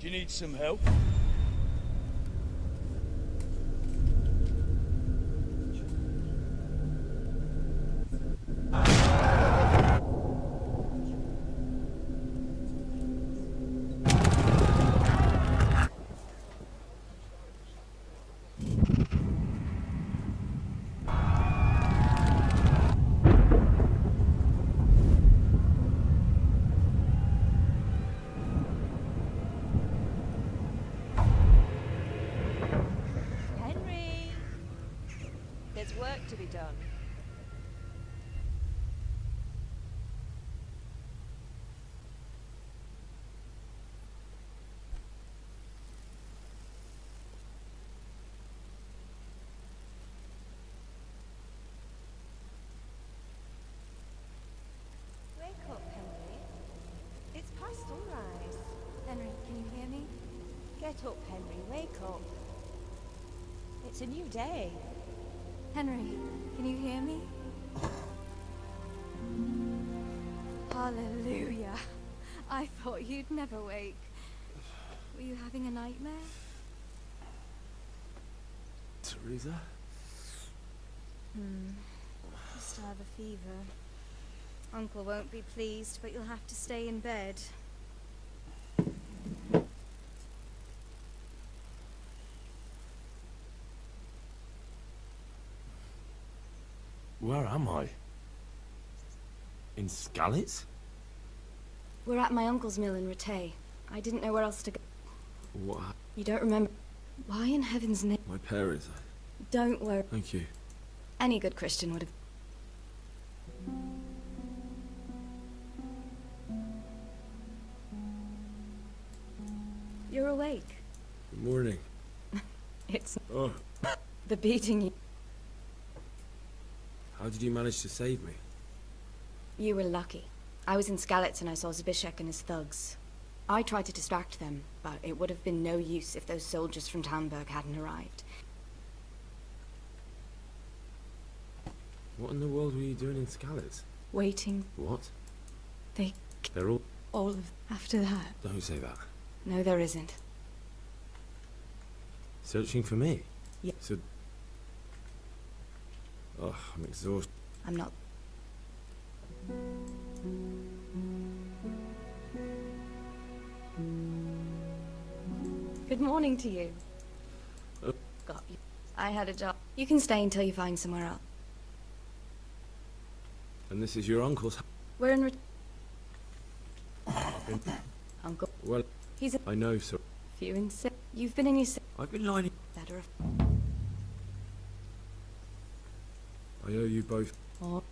Do you need some help? Henry! There's work to be done. Wake up, Henry. It's past sunrise. Henry, can you hear me? Get up, Henry. Wake up. It's a new day. Henry, can you hear me? Hallelujah. I thought you'd never wake. Were you having a nightmare? Teresa? Just have a fever. Uncle won't be pleased, but you'll have to stay in bed. Where am I? In Skalitz? We're at my uncle's mill in Rattay. I didn't know where else to go. What? You don't remember? Why in heaven's name? My parents. Don't worry. Thank you. Any good Christian would have. You're awake. Good morning. It's Oh, the beating you. how did you manage to save me? You were lucky. I was in Skalitz and I saw Zbyszek and his thugs. I tried to distract them, but it would have been no use if those soldiers from Talmberg hadn't arrived. What in the world were you doing in Skalitz? Waiting. What? They're all... all of after that. Don't say that. No, there isn't. Searching for me? Yeah. So... Oh, I'm exhausted. I'm not. Good morning to you. Oh. Got you. I had a job. You can stay until you find somewhere else. And this is your uncle's... We're in. Uncle. Well, He's a. I know, so... If you insist. You've been in your. I've been lying... Better. I owe you both... Or.